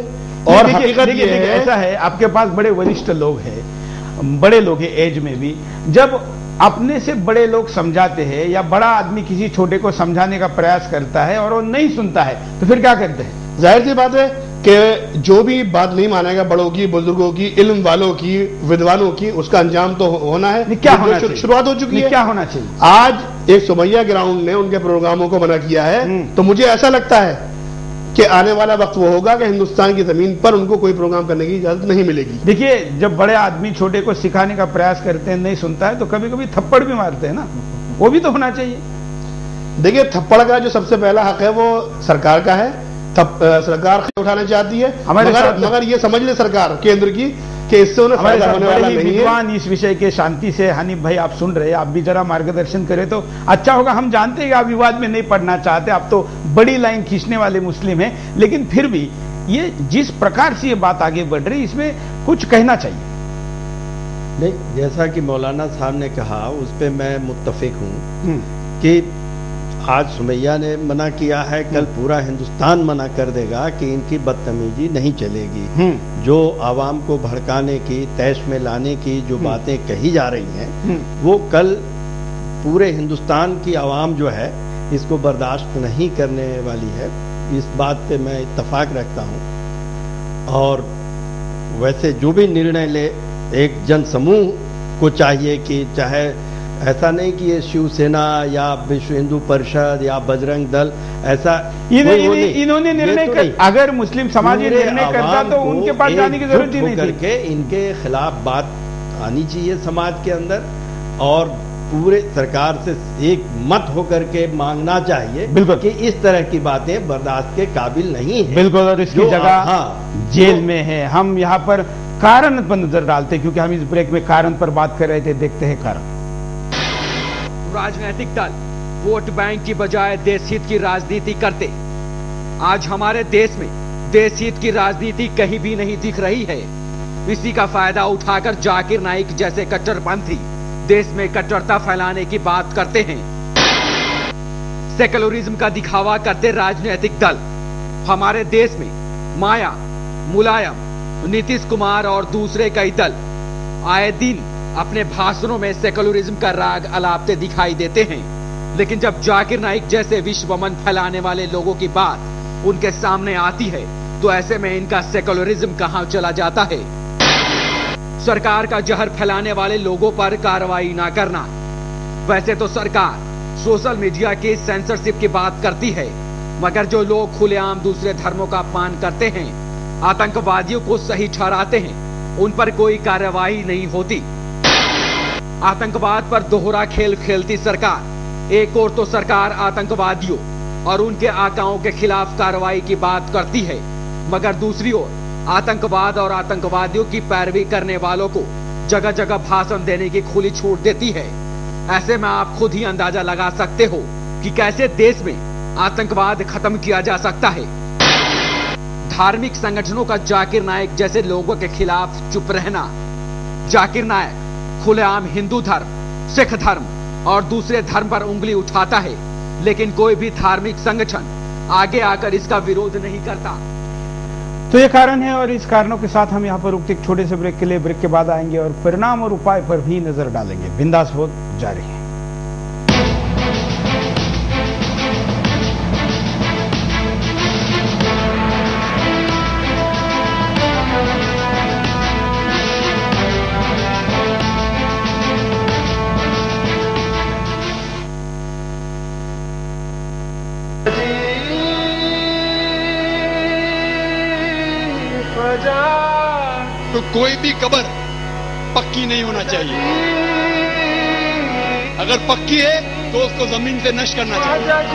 और हकीकत ये है ऐसा है आपके पास बड़े वरिष्ठ लोग हैं, बड़े लोग हैं एज में भी। जब अपने से बड़े लोग समझाते हैं या बड़ा आदमी किसी छोटे को समझाने का प्रयास करता है और वो नहीं सुनता है तो फिर क्या करते हैं? जाहिर सी बात है कि जो भी बात नहीं मानेगा बड़ों की, बुजुर्गों की, इल्म वालों की, विद्वानों की, उसका अंजाम तो होना है। क्या होना चाहिए? शुरुआत हो चुकी है। क्या होना चाहिए? आज एक सोमैया ग्राउंड ने उनके प्रोग्रामों को मना किया है, तो मुझे ऐसा लगता है कि आने वाला वक्त वो होगा कि हिंदुस्तान की जमीन पर उनको कोई प्रोग्राम करने की इजाजत नहीं मिलेगी। देखिए जब बड़े आदमी छोटे को सिखाने का प्रयास करते हैं, नहीं सुनता है, तो कभी कभी थप्पड़ भी मारते हैं ना, वो भी तो होना चाहिए। देखिए थप्पड़ का जो सबसे पहला हक है वो सरकार का है। सरकार उठाना चाहती है, मगर ये समझ ले सरकार केंद्र की कि इससे उन्हें फायदा होने वाला नहीं है। विद्वान इस विषय के शांति से, हनीफ भाई आप सुन रहे हैं, आप भी जरा मार्गदर्शन करें तो अच्छा होगा। हम जानते हैं कि आप विवाद में नहीं पड़ना चाहते, आप तो बड़ी लाइन खींचने वाले मुस्लिम हैं, लेकिन फिर भी ये जिस प्रकार से ये बात आगे बढ़ रही, इसमें कुछ कहना चाहिए। नहीं, जैसा कि मौलाना साहब ने कहा उस पर मैं मुत्तफिक हूं कि आज सोमैया ने मना किया है, कल पूरा हिंदुस्तान मना कर देगा कि इनकी बदतमीजी नहीं चलेगी। जो आवाम को भड़काने की, तैश में लाने की जो बातें कही जा रही हैं, वो कल पूरे हिंदुस्तान की आवाम जो है इसको बर्दाश्त नहीं करने वाली है। इस बात पे मैं इत्तफाक रखता हूं। और वैसे जो भी निर्णय ले, एक जन समूह को चाहिए कि चाहे ऐसा नहीं कि ये शिवसेना या विश्व हिंदू परिषद या बजरंग दल, ऐसा इन्होंने निर्णय कर, अगर मुस्लिम समाज ये निर्णय करता तो उनके पास जाने की जरूरत ही नहीं थी। करके इनके खिलाफ बात आनी चाहिए समाज के अंदर, और पूरे सरकार से एक मत होकर के मांगना चाहिए बिल्कुल कि इस तरह की बातें बर्दाश्त के काबिल नहीं है। बिल्कुल, और इसकी जगह जेल में है। हम यहाँ पर कारण पर नजर डालते हैं, क्योंकि हम इस ब्रेक में कारण पर बात कर रहे थे। देखते हैं कारण। राजनीतिक दल वोट बैंक की बजाय देश हित की राजनीति करते। आज हमारे देश में देश हित की राजनीति कहीं भी नहीं दिख रही है। इसी का फायदा उठाकर जाकिर नाइक जैसे कट्टरपंथी देश में कट्टरता फैलाने की बात करते हैं। सेक्युलरिज्म का दिखावा करते राजनीतिक दल हमारे देश में माया, मुलायम, नीतीश कुमार और दूसरे कई दल आए दिन अपने भाषणों में सेक्युलरिज्म का राग अलापते दिखाई देते हैं। लेकिन जब जाकिर नाइक जैसे विश्वमन फैलाने वाले लोगों की बात उनके सामने आती है तो ऐसे में इनका सेक्युलरिज्म कहां चला जाता है। सरकार का जहर फैलाने वाले लोगों पर कार्रवाई ना करना। वैसे तो सरकार सोशल मीडिया की सेंसरशिप की बात करती है, मगर जो लोग खुलेआम दूसरे धर्मों का अपमान करते हैं, आतंकवादियों को सही ठहराते हैं, उन पर कोई कार्रवाई नहीं होती। आतंकवाद पर दोहरा खेल खेलती सरकार। एक ओर तो सरकार आतंकवादियों और उनके आकाओं के खिलाफ कार्रवाई की बात करती है, मगर दूसरी ओर आतंकवाद और आतंकवादियों की पैरवी करने वालों को जगह जगह भाषण देने की खुली छूट देती है। ऐसे में आप खुद ही अंदाजा लगा सकते हो कि कैसे देश में आतंकवाद खत्म किया जा सकता है। धार्मिक संगठनों का जाकिर नाइक जैसे लोगों के खिलाफ चुप रहना। जाकिर नाइक खुलेआम हिंदू धर्म, सिख धर्म और दूसरे धर्म पर उंगली उठाता है, लेकिन कोई भी धार्मिक संगठन आगे आकर इसका विरोध नहीं करता। तो ये कारण है, और इस कारणों के साथ हम यहाँ पर रुकते एक छोटे से ब्रेक के लिए। ब्रेक के बाद आएंगे और परिणाम और उपाय पर भी नजर डालेंगे। बिंदास हो जारी है। तो कोई भी कब्र पक्की नहीं होना चाहिए। अगर पक्की है तो उसको जमीन से नष्ट करना चाहिए।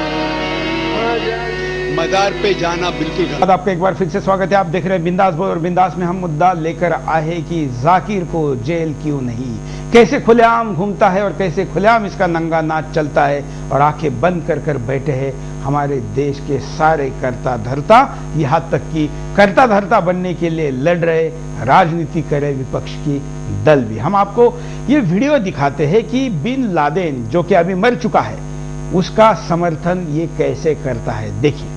मजार पे जाना बिल्कुल गलत। आपका एक बार फिर से स्वागत है। आप देख रहे हैं बिंदास बोल, और बिंदास में हम मुद्दा लेकर आए कि जाकिर को जेल क्यों नहीं, कैसे खुलेआम घूमता है और कैसे खुलेआम इसका नंगा नाच चलता है, और आंखें बंद कर कर बैठे हैं हमारे देश के सारे कर्ता धर्ता, यहां तक कि कर्ता धर्ता बनने के लिए लड़ रहे राजनीति करे विपक्ष की दल भी। हम आपको ये वीडियो दिखाते हैं कि बिन लादेन, जो कि अभी मर चुका है, उसका समर्थन ये कैसे करता है। देखिए।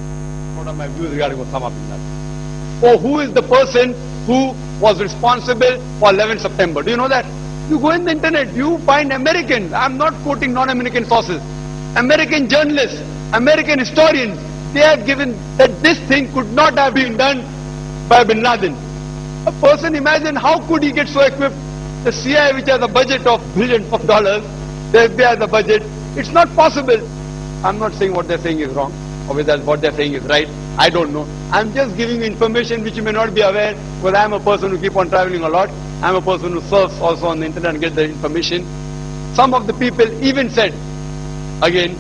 My views regarding Osama bin Laden. Oh, who is the person who was responsible for 11 September? Do you know that? You go in the internet, you find Americans. I'm not quoting non-American sources. American journalists, American historians, they have given that this thing could not have been done by bin Laden. A person, imagine how could he get so equipped? The CIA, which has a budget of billions of dollars, the FBI has a budget. It's not possible. I'm not saying what they're saying is wrong, or whether what they're saying is right. I don't know. I'm just giving you information which you may not be aware, because I'm a person who keep on traveling a lot. I'm a person who surfs also on the internet and get the information. Some of the people even said, again,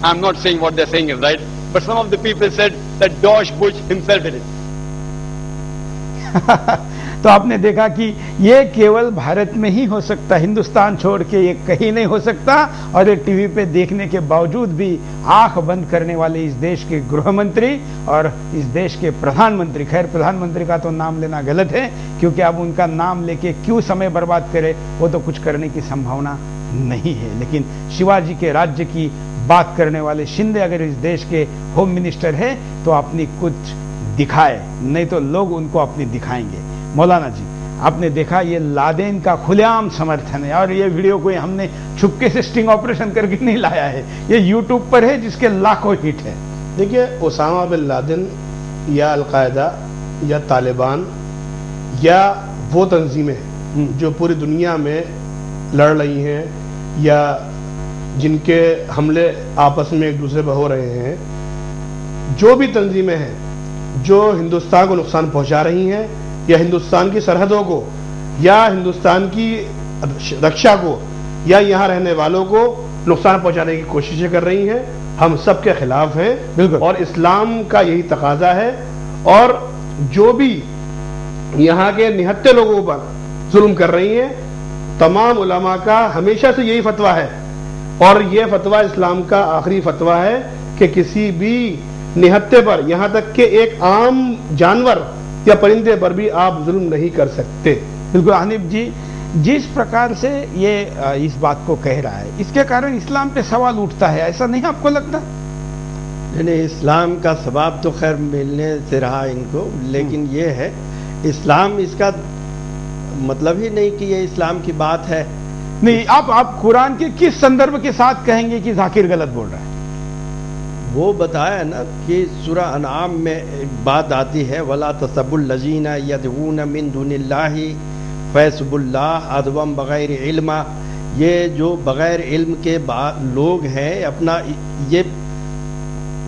I'm not saying what they're saying is right, but some of the people said that George Bush himself did it. तो आपने देखा कि ये केवल भारत में ही हो सकता, हिंदुस्तान छोड़ के ये कहीं नहीं हो सकता। और ये टीवी पे देखने के बावजूद भी आंख बंद करने वाले इस देश के गृह मंत्री और इस देश के प्रधानमंत्री, खैर प्रधानमंत्री का तो नाम लेना गलत है, क्योंकि अब उनका नाम लेके क्यों समय बर्बाद करे, वो तो कुछ करने की संभावना नहीं है। लेकिन शिवाजी के राज्य की बात करने वाले शिंदे अगर इस देश के होम मिनिस्टर है तो अपनी कुछ दिखाए, नहीं तो लोग उनको अपनी दिखाएंगे। मौलाना जी, आपने देखा ये लादेन का खुलेआम समर्थन है, और ये वीडियो कोई हमने छुपके से स्टिंग ऑपरेशन करके नहीं लाया है, ये यूट्यूब पर है जिसके लाखों हिट है। देखिए, ओसामा बिन लादेन या अलकायदा या तालिबान या वो तंजीमें जो पूरी दुनिया में लड़ रही हैं या जिनके हमले आपस में एक दूसरे पर हो रहे हैं, जो भी तंजीमें हैं जो हिंदुस्तान को नुकसान पहुंचा रही हैं या हिंदुस्तान की सरहदों को या हिंदुस्तान की रक्षा को या यहाँ रहने वालों को नुकसान पहुंचाने की कोशिशें कर रही हैं, हम सबके खिलाफ हैं और इस्लाम का यही तकाजा है। और जो भी यहाँ के निहत्थे लोगों पर जुल्म कर रही हैं, तमाम उलमा का हमेशा से यही फतवा है और यह फतवा इस्लाम का आखिरी फतवा है कि किसी भी निहत्थे पर, यहां तक कि एक आम जानवर या परिंदे पर भी आप जुल्म नहीं कर सकते। बिल्कुल हनीफ जी, जिस प्रकार से ये इस बात को कह रहा है, इसके कारण इस्लाम पे सवाल उठता है, ऐसा नहीं आपको लगता? नहीं, इस्लाम का सवाब तो खैर मिलने से रहा इनको, लेकिन ये है इस्लाम, इसका मतलब ही नहीं कि ये इस्लाम की बात है। नहीं, आप कुरान के किस संदर्भ के साथ कहेंगे कि जाकिर गलत बोल रहा है? वो बताया ना कि सूरा अनाम में एक बात आती है, वला तसब्बुल लजीना यदऊना मिन दुनिल्लाहि फैसबुल्लाह अदवम बगैर इल्मा। ये जो बगैर इल्म के लोग हैं, अपना ये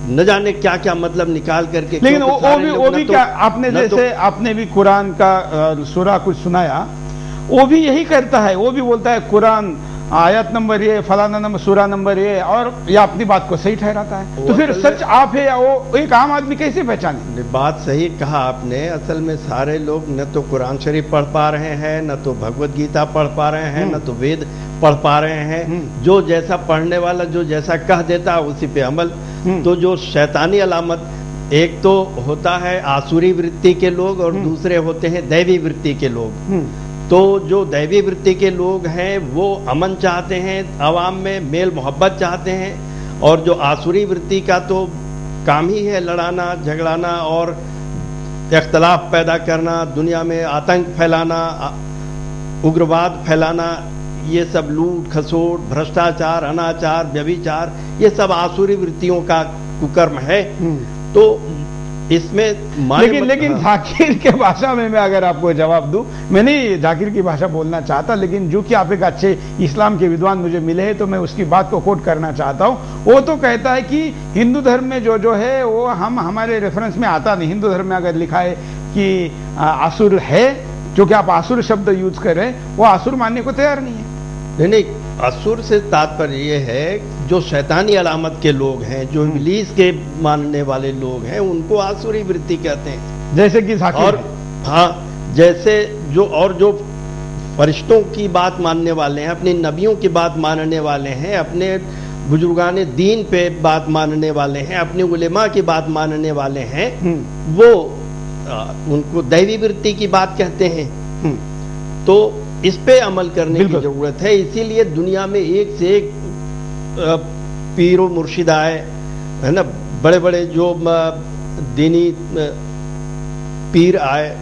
न जाने क्या क्या मतलब निकाल करके, लेकिन वो भी क्या आपने जैसे आपने भी कुरान का सूरा कुछ सुनाया, वो भी यही करता है, वो भी बोलता है कुरान आयत नंबर ये, फलाना नंबर, सूरा नंबर ये, और ये अपनी बात को सही ठहराता है। तो फिर सच आप है या वो एक आम आदमी कैसे पहचाने? बात सही कहा आपने। असल में सारे लोग न तो कुरान शरीफ पढ़ पा रहे हैं, न तो भगवत गीता पढ़ पा रहे हैं, न तो वेद पढ़ पा रहे हैं। जो जैसा पढ़ने वाला जो जैसा कह देता है उसी पे अमल। तो जो शैतानी अलामत, एक तो होता है आसुरी वृत्ति के लोग और दूसरे होते हैं दैवी वृत्ति के लोग। तो जो दैवी वृत्ति के लोग हैं वो अमन चाहते हैं, आवाम में मेल मोहब्बत चाहते हैं, और जो आसुरी वृत्ति का तो काम ही है लड़ाना झगड़ाना और इख्तलाफ पैदा करना, दुनिया में आतंक फैलाना, उग्रवाद फैलाना, ये सब लूट खसोट, भ्रष्टाचार, अनाचार, व्यभिचार, ये सब आसुरी वृत्तियों का कुकर्म है। तो इसमें लेकिन जाकिर के भाषा में मैं अगर आपको जवाब दूं, मैं नहीं जाकिर की भाषा बोलना चाहता, लेकिन जो कि आप एक अच्छे इस्लाम के विद्वान मुझे मिले हैं तो मैं उसकी बात को कोट करना चाहता हूं। वो तो कहता है कि हिंदू धर्म में जो है वो हमारे रेफरेंस में आता नहीं। हिंदू धर्म में अगर लिखा है कि आसुर है, जो कि आप आसुर शब्द यूज कर रहे हैं, वो आसुर मानने को तैयार नहीं है। नहीं, असुर से तात्पर्य ये है जो शैतानी अलामत के लोग हैं, जो इब्लीस के मानने वाले लोग हैं, उनको आसुरी वृत्ति कहते हैं। जैसे कि और हाँ, जैसे जो फरिश्तों की बात मानने वाले हैं, अपने नबियों की बात मानने वाले हैं, अपने बुजुर्गाने दीन पे बात मानने वाले हैं, अपने उलेमा की बात मानने वाले हैं, वो उनको दैवी वृत्ति की बात कहते हैं। तो इस पे अमल करने की जरूरत है। इसीलिए दुनिया में एक से एक पीरो मुर्शिद आए, है ना, बड़े बड़े जो दीनी पीर आए,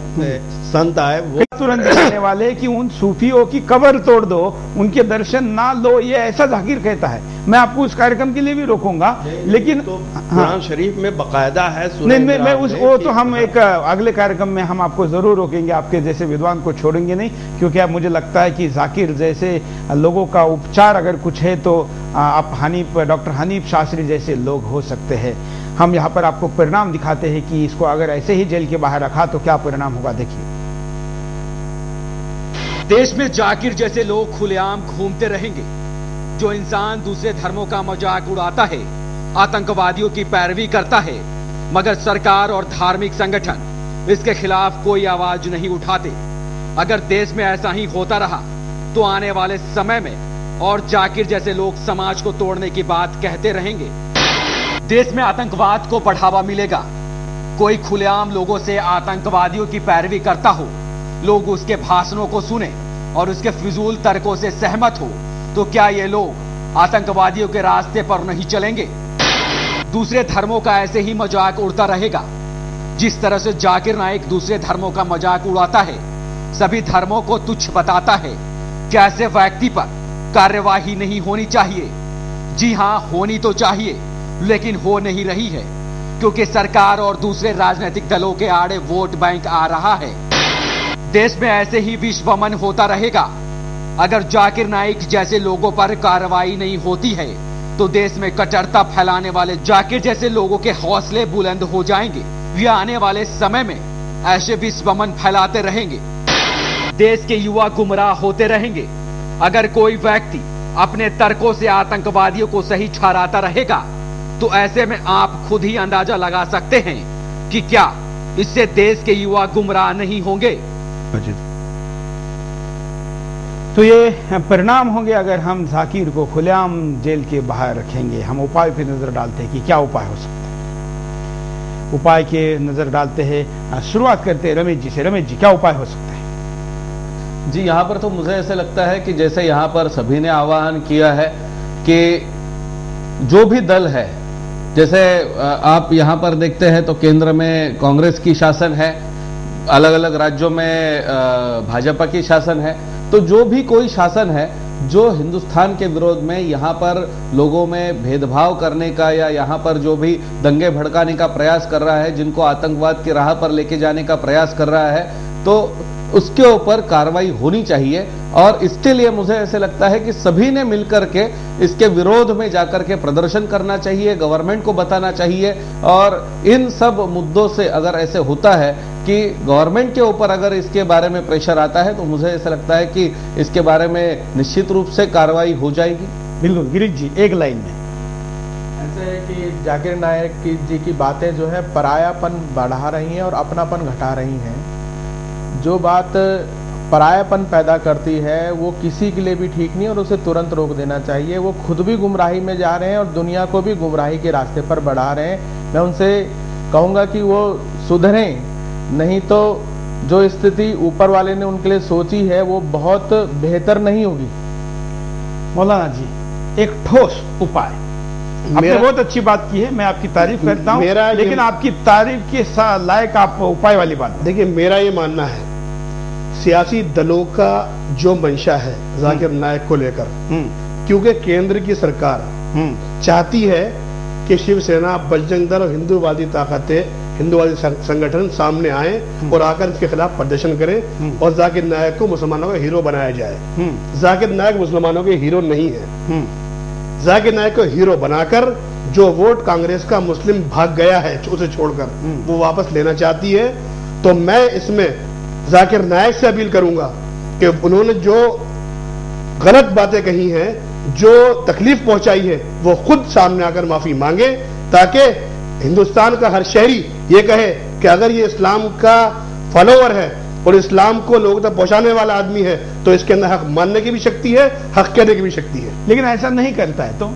संत आए, वो तुरंत कहने वाले कि उन सूफियों की कब्र तोड़ दो, उनके दर्शन ना लो, ये ऐसा जाकिर कहता है। मैं आपको उस कार्यक्रम के लिए भी रोकूंगा, लेकिन तो कुरान शरीफ में बकायदा है। नहीं, मैं वो तो हम एक अगले कार्यक्रम में हम आपको जरूर रोकेंगे, आपके जैसे विद्वान को छोड़ेंगे नहीं, क्योंकि अब मुझे लगता है कि जाकिर जैसे लोगों का उपचार अगर कुछ है तो आप डॉक्टर हनीफ शास्त्री जैसे लोग हो सकते हैं। हम यहाँ पर आपको परिणाम दिखाते हैं कि इसको अगर ऐसे ही जेल के बाहर रखा तो क्या परिणाम होगा, देखिए। देश में जाकिर जैसे लोग खुलेआम घूमते रहेंगे। जो इंसान दूसरे धर्मों का मजाक उड़ाता है, आतंकवादियों की पैरवी करता है, मगर सरकार और धार्मिक संगठन इसके खिलाफ कोई आवाज नहीं उठाते। अगर देश में ऐसा ही होता रहा तो आने वाले समय में और जाकिर जैसे लोग समाज को तोड़ने की बात कहते रहेंगे। देश में आतंकवाद को बढ़ावा मिलेगा। कोई खुलेआम लोगों से आतंकवादियों की पैरवी करता हो, लोग उसके भाषणों को सुने और उसके फिजूल तर्कों से सहमत हो, तो क्या ये लोग आतंकवादियों के रास्ते पर नहीं चलेंगे? दूसरे धर्मों का ऐसे ही मजाक उड़ता रहेगा। जिस तरह से जाकिर नाइक दूसरे धर्मों का मजाक उड़ाता है, सभी धर्मों को तुच्छ बताता है, क्या ऐसे व्यक्ति पर कार्यवाही नहीं होनी चाहिए? जी हां, होनी तो चाहिए, लेकिन हो नहीं रही है, क्योंकि सरकार और दूसरे राजनीतिक दलों के आड़े वोट बैंक आ रहा है। देश में ऐसे ही विश्वमन होता रहेगा। अगर जाकिर नाइक जैसे लोगों पर कार्रवाई नहीं होती है तो देश में कट्टरता फैलाने वाले जाकिर जैसे लोगों के हौसले बुलंद हो जाएंगे। वे आने वाले समय में ऐसे विश्वमन फैलाते रहेंगे। देश के युवा गुमराह होते रहेंगे। अगर कोई व्यक्ति अपने तर्कों से आतंकवादियों को सही ठहराता रहेगा, तो ऐसे में आप खुद ही अंदाजा लगा सकते हैं कि क्या इससे देश के युवा गुमराह नहीं होंगे। तो ये परिणाम होंगे अगर हम जाकिर को खुलेआम जेल के बाहर रखेंगे। हम उपाय पर नजर डालते हैं कि क्या उपाय हो सकता है। उपाय के नजर डालते हैं, शुरुआत करते हैं रमेश जी से। रमेश जी, क्या उपाय हो सकता है? जी, यहां पर तो मुझे ऐसे लगता है कि जैसे यहां पर सभी ने आह्वान किया है कि जो भी दल है, जैसे आप यहां पर देखते हैं तो केंद्र में कांग्रेस की शासन है, अलग अलग राज्यों में भाजपा की शासन है, तो जो भी कोई शासन है जो हिंदुस्तान के विरोध में यहां पर लोगों में भेदभाव करने का या यहां पर जो भी दंगे भड़काने का प्रयास कर रहा है, जिनको आतंकवाद की राह पर लेके जाने का प्रयास कर रहा है, तो उसके ऊपर कार्रवाई होनी चाहिए। और इसके लिए मुझे ऐसे लगता है कि सभी ने मिलकर के इसके विरोध में जाकर के प्रदर्शन करना चाहिए, गवर्नमेंट को बताना चाहिए। और इन सब मुद्दों से अगर ऐसे होता है कि गवर्नमेंट के ऊपर अगर इसके बारे में प्रेशर आता है, तो मुझे ऐसा लगता है कि इसके बारे में निश्चित रूप से कार्रवाई हो जाएगी। बिल्कुल गिरीश जी, एक लाइन में। ऐसा है कि जाकिर नायक जी की बातें जो है परायापन बढ़ा रही हैं और अपनापन घटा रही हैं। जो बात परायापन पैदा करती है वो किसी के लिए भी ठीक नहीं और उसे तुरंत रोक देना चाहिए। वो खुद भी गुमराही में जा रहे हैं और दुनिया को भी गुमराही के रास्ते पर बढ़ा रहे हैं। मैं उनसे कहूंगा कि वो सुधरें, नहीं तो जो स्थिति ऊपर वाले ने उनके लिए सोची है वो बहुत बेहतर नहीं होगी। मौलाना जी, एक ठोस उपाय। आपने बहुत अच्छी बात की है, मैं आपकी तारीफ करता हूं, लेकिन आपकी तारीफ के लायक आप उपाय वाली बात। देखिए, मेरा ये मानना है सियासी दलों का जो मंशा है जाकिर नायक को लेकर, क्योंकि केंद्र की सरकार चाहती है कि शिवसेना, बजरंग दल और हिंदूवादी ताकतें, हिंदूवादी संगठन सामने आए और आकर इसके खिलाफ प्रदर्शन करें और जाकिर नायक को मुसलमानों का हीरो बनाया जाए। जाकिर नायक मुसलमानों के हीरो नहीं है। जाकिर नायक को हीरो बनाकर जो वोट कांग्रेस का मुस्लिम भाग गया है उसे छोड़कर वो वापस लेना चाहती है। तो मैं इसमें जाकिर नायक से अपील करूंगा कि उन्होंने जो गलत बातें कही हैं, जो तकलीफ पहुंचाई है, वो खुद सामने आकर माफी मांगे, ताकि हिंदुस्तान का हर शहरी ये कहे कि अगर ये इस्लाम का फॉलोअर है और इस्लाम को लोगों तक पहुंचाने वाला आदमी है, तो इसके अंदर हक मानने की भी शक्ति है, हक कहने की भी शक्ति है। लेकिन ऐसा नहीं करता है, तो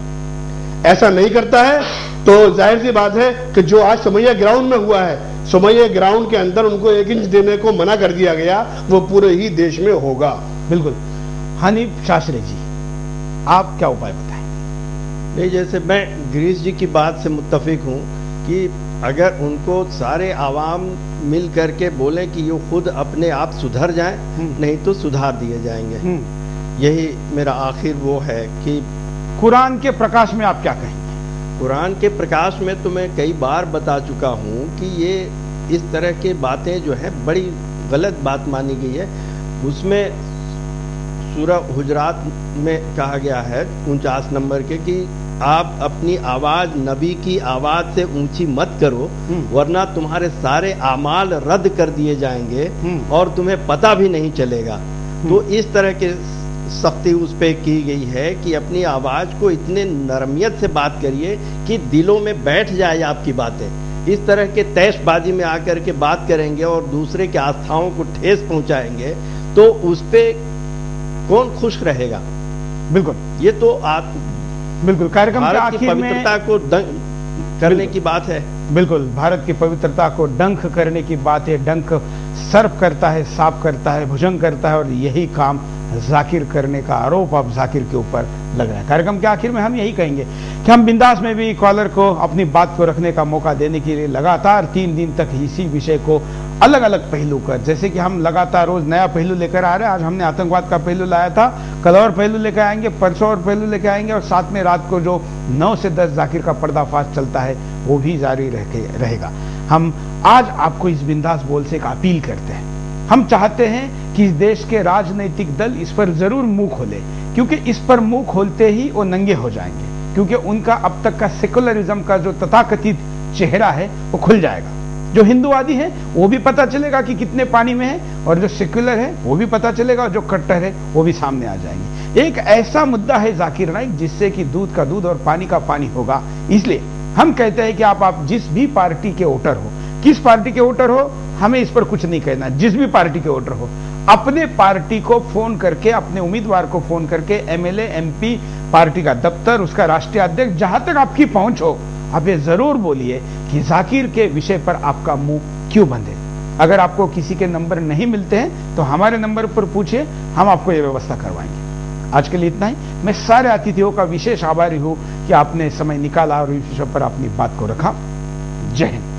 ऐसा नहीं करता है तो जाहिर सी बात है कि जो आज सुमैया ग्राउंड में हुआ है, सुमैया ग्राउंड के अंदर उनको 1 इंच देने को मना कर दिया गया, वो पूरे ही देश में होगा। बिल्कुल। हनीफ शास्त्री जी, आप क्या उपाय बताएं? नहीं, जैसे मैं गिरीश जी की बात से मुत्तफिक हूं कि अगर उनको सारे आवाम मिल करके बोले कि ये खुद अपने आप सुधर जाएं, नहीं तो सुधार दिए जाएंगे। यही मेरा आखिर वो है कि कुरान के प्रकाश में आप क्या कहेंगे? कुरान के प्रकाश में तो मैं कई बार बता चुका हूं कि ये इस तरह की बातें जो है बड़ी गलत बात मानी गई है। उसमें सूरह हुजरात में कहा गया है 49 नंबर के कि आप अपनी आवाज नबी की आवाज से ऊंची मत करो, वरना तुम्हारे सारे आमाल रद्द कर दिए जाएंगे और तुम्हें पता भी नहीं चलेगा। तो इस तरह के सख्ती उस पे की गई है कि अपनी आवाज को इतने नरमियत से बात करिए कि दिलों में बैठ जाए आपकी बातें। इस तरह के तैशबाजी में आकर के बात करेंगे और दूसरे की आस्थाओं को ठेस पहुंचाएंगे, तो उस पे कौन खुश रहेगा? बिल्कुल, ये तो बिल्कुल कार्यक्रम भारत की पवित्रता को डंक करने की बात है। बिल्कुल, भारत की पवित्रता को डंक करने की बात है। डंक सर्व करता है, साफ करता है, भुजंग करता है, और यही काम जाकिर करने का आरोप अब जाकिर के ऊपर लग रहा है। कार्यक्रम के आखिर में हम यही कहेंगे कि हम बिंदास में भी कॉलर को अपनी बात को रखने का मौका देने के लिए लगातार 3 दिन तक इसी विषय को अलग अलग पहलू कर, जैसे कि हम लगातार रोज नया पहलू लेकर आ रहे हैं। आज हमने आतंकवाद का पहलू लाया था, कल और पहलू लेकर आएंगे, परसों और पहलू लेकर आएंगे, और साथ में रात को जो 9 से 10 जाकिर का पर्दाफाश चलता है वो भी जारी रहेगा। हम आज आपको इस बिंदास बोल से एक अपील करते हैं। हम चाहते हैं कि इस देश के राजनीतिक दल इस पर जरूर मुंह खोले, क्योंकि इस पर मुंह खोलते ही वो नंगे हो जाएंगे, क्योंकि उनका अब तक का सेकुलरिज्म का जो तथाकथित चेहरा है वो खुल जाएगा। जो हिंदूवादी है वो भी पता चलेगा कि कितने पानी में है, और जो सेक्युलर है वो भी पता चलेगा, और जो कट्टर है वो भी सामने आ जाएंगे। एक ऐसा मुद्दा है जाकिर नाइक जिससे कि दूध का दूध और पानी का पानी होगा। इसलिए हम कहते हैं कि आप जिस भी पार्टी के वोटर हो, किस पार्टी के वोटर हो, हमें इस पर कुछ नहीं कहना। जिस भी पार्टी के वोटर हो, अपने पार्टी को फोन करके, अपने उम्मीदवार को फोन करके, एमएलए, एमपी, पार्टी का दफ्तर, उसका राष्ट्रीय अध्यक्ष, जहां तक आपकी पहुंच हो, आप ये जरूर बोलिए कि जाकिर के विषय पर आपका मुंह क्यों बंद है। अगर आपको किसी के नंबर नहीं मिलते हैं तो हमारे नंबर पर पूछिए, हम आपको यह व्यवस्था करवाएंगे। आज के लिए इतना ही। मैं सारे अतिथियों का विशेष आभारी हूं कि आपने समय निकाला और इस विषय पर अपनी बात को रखा। जय हिंद।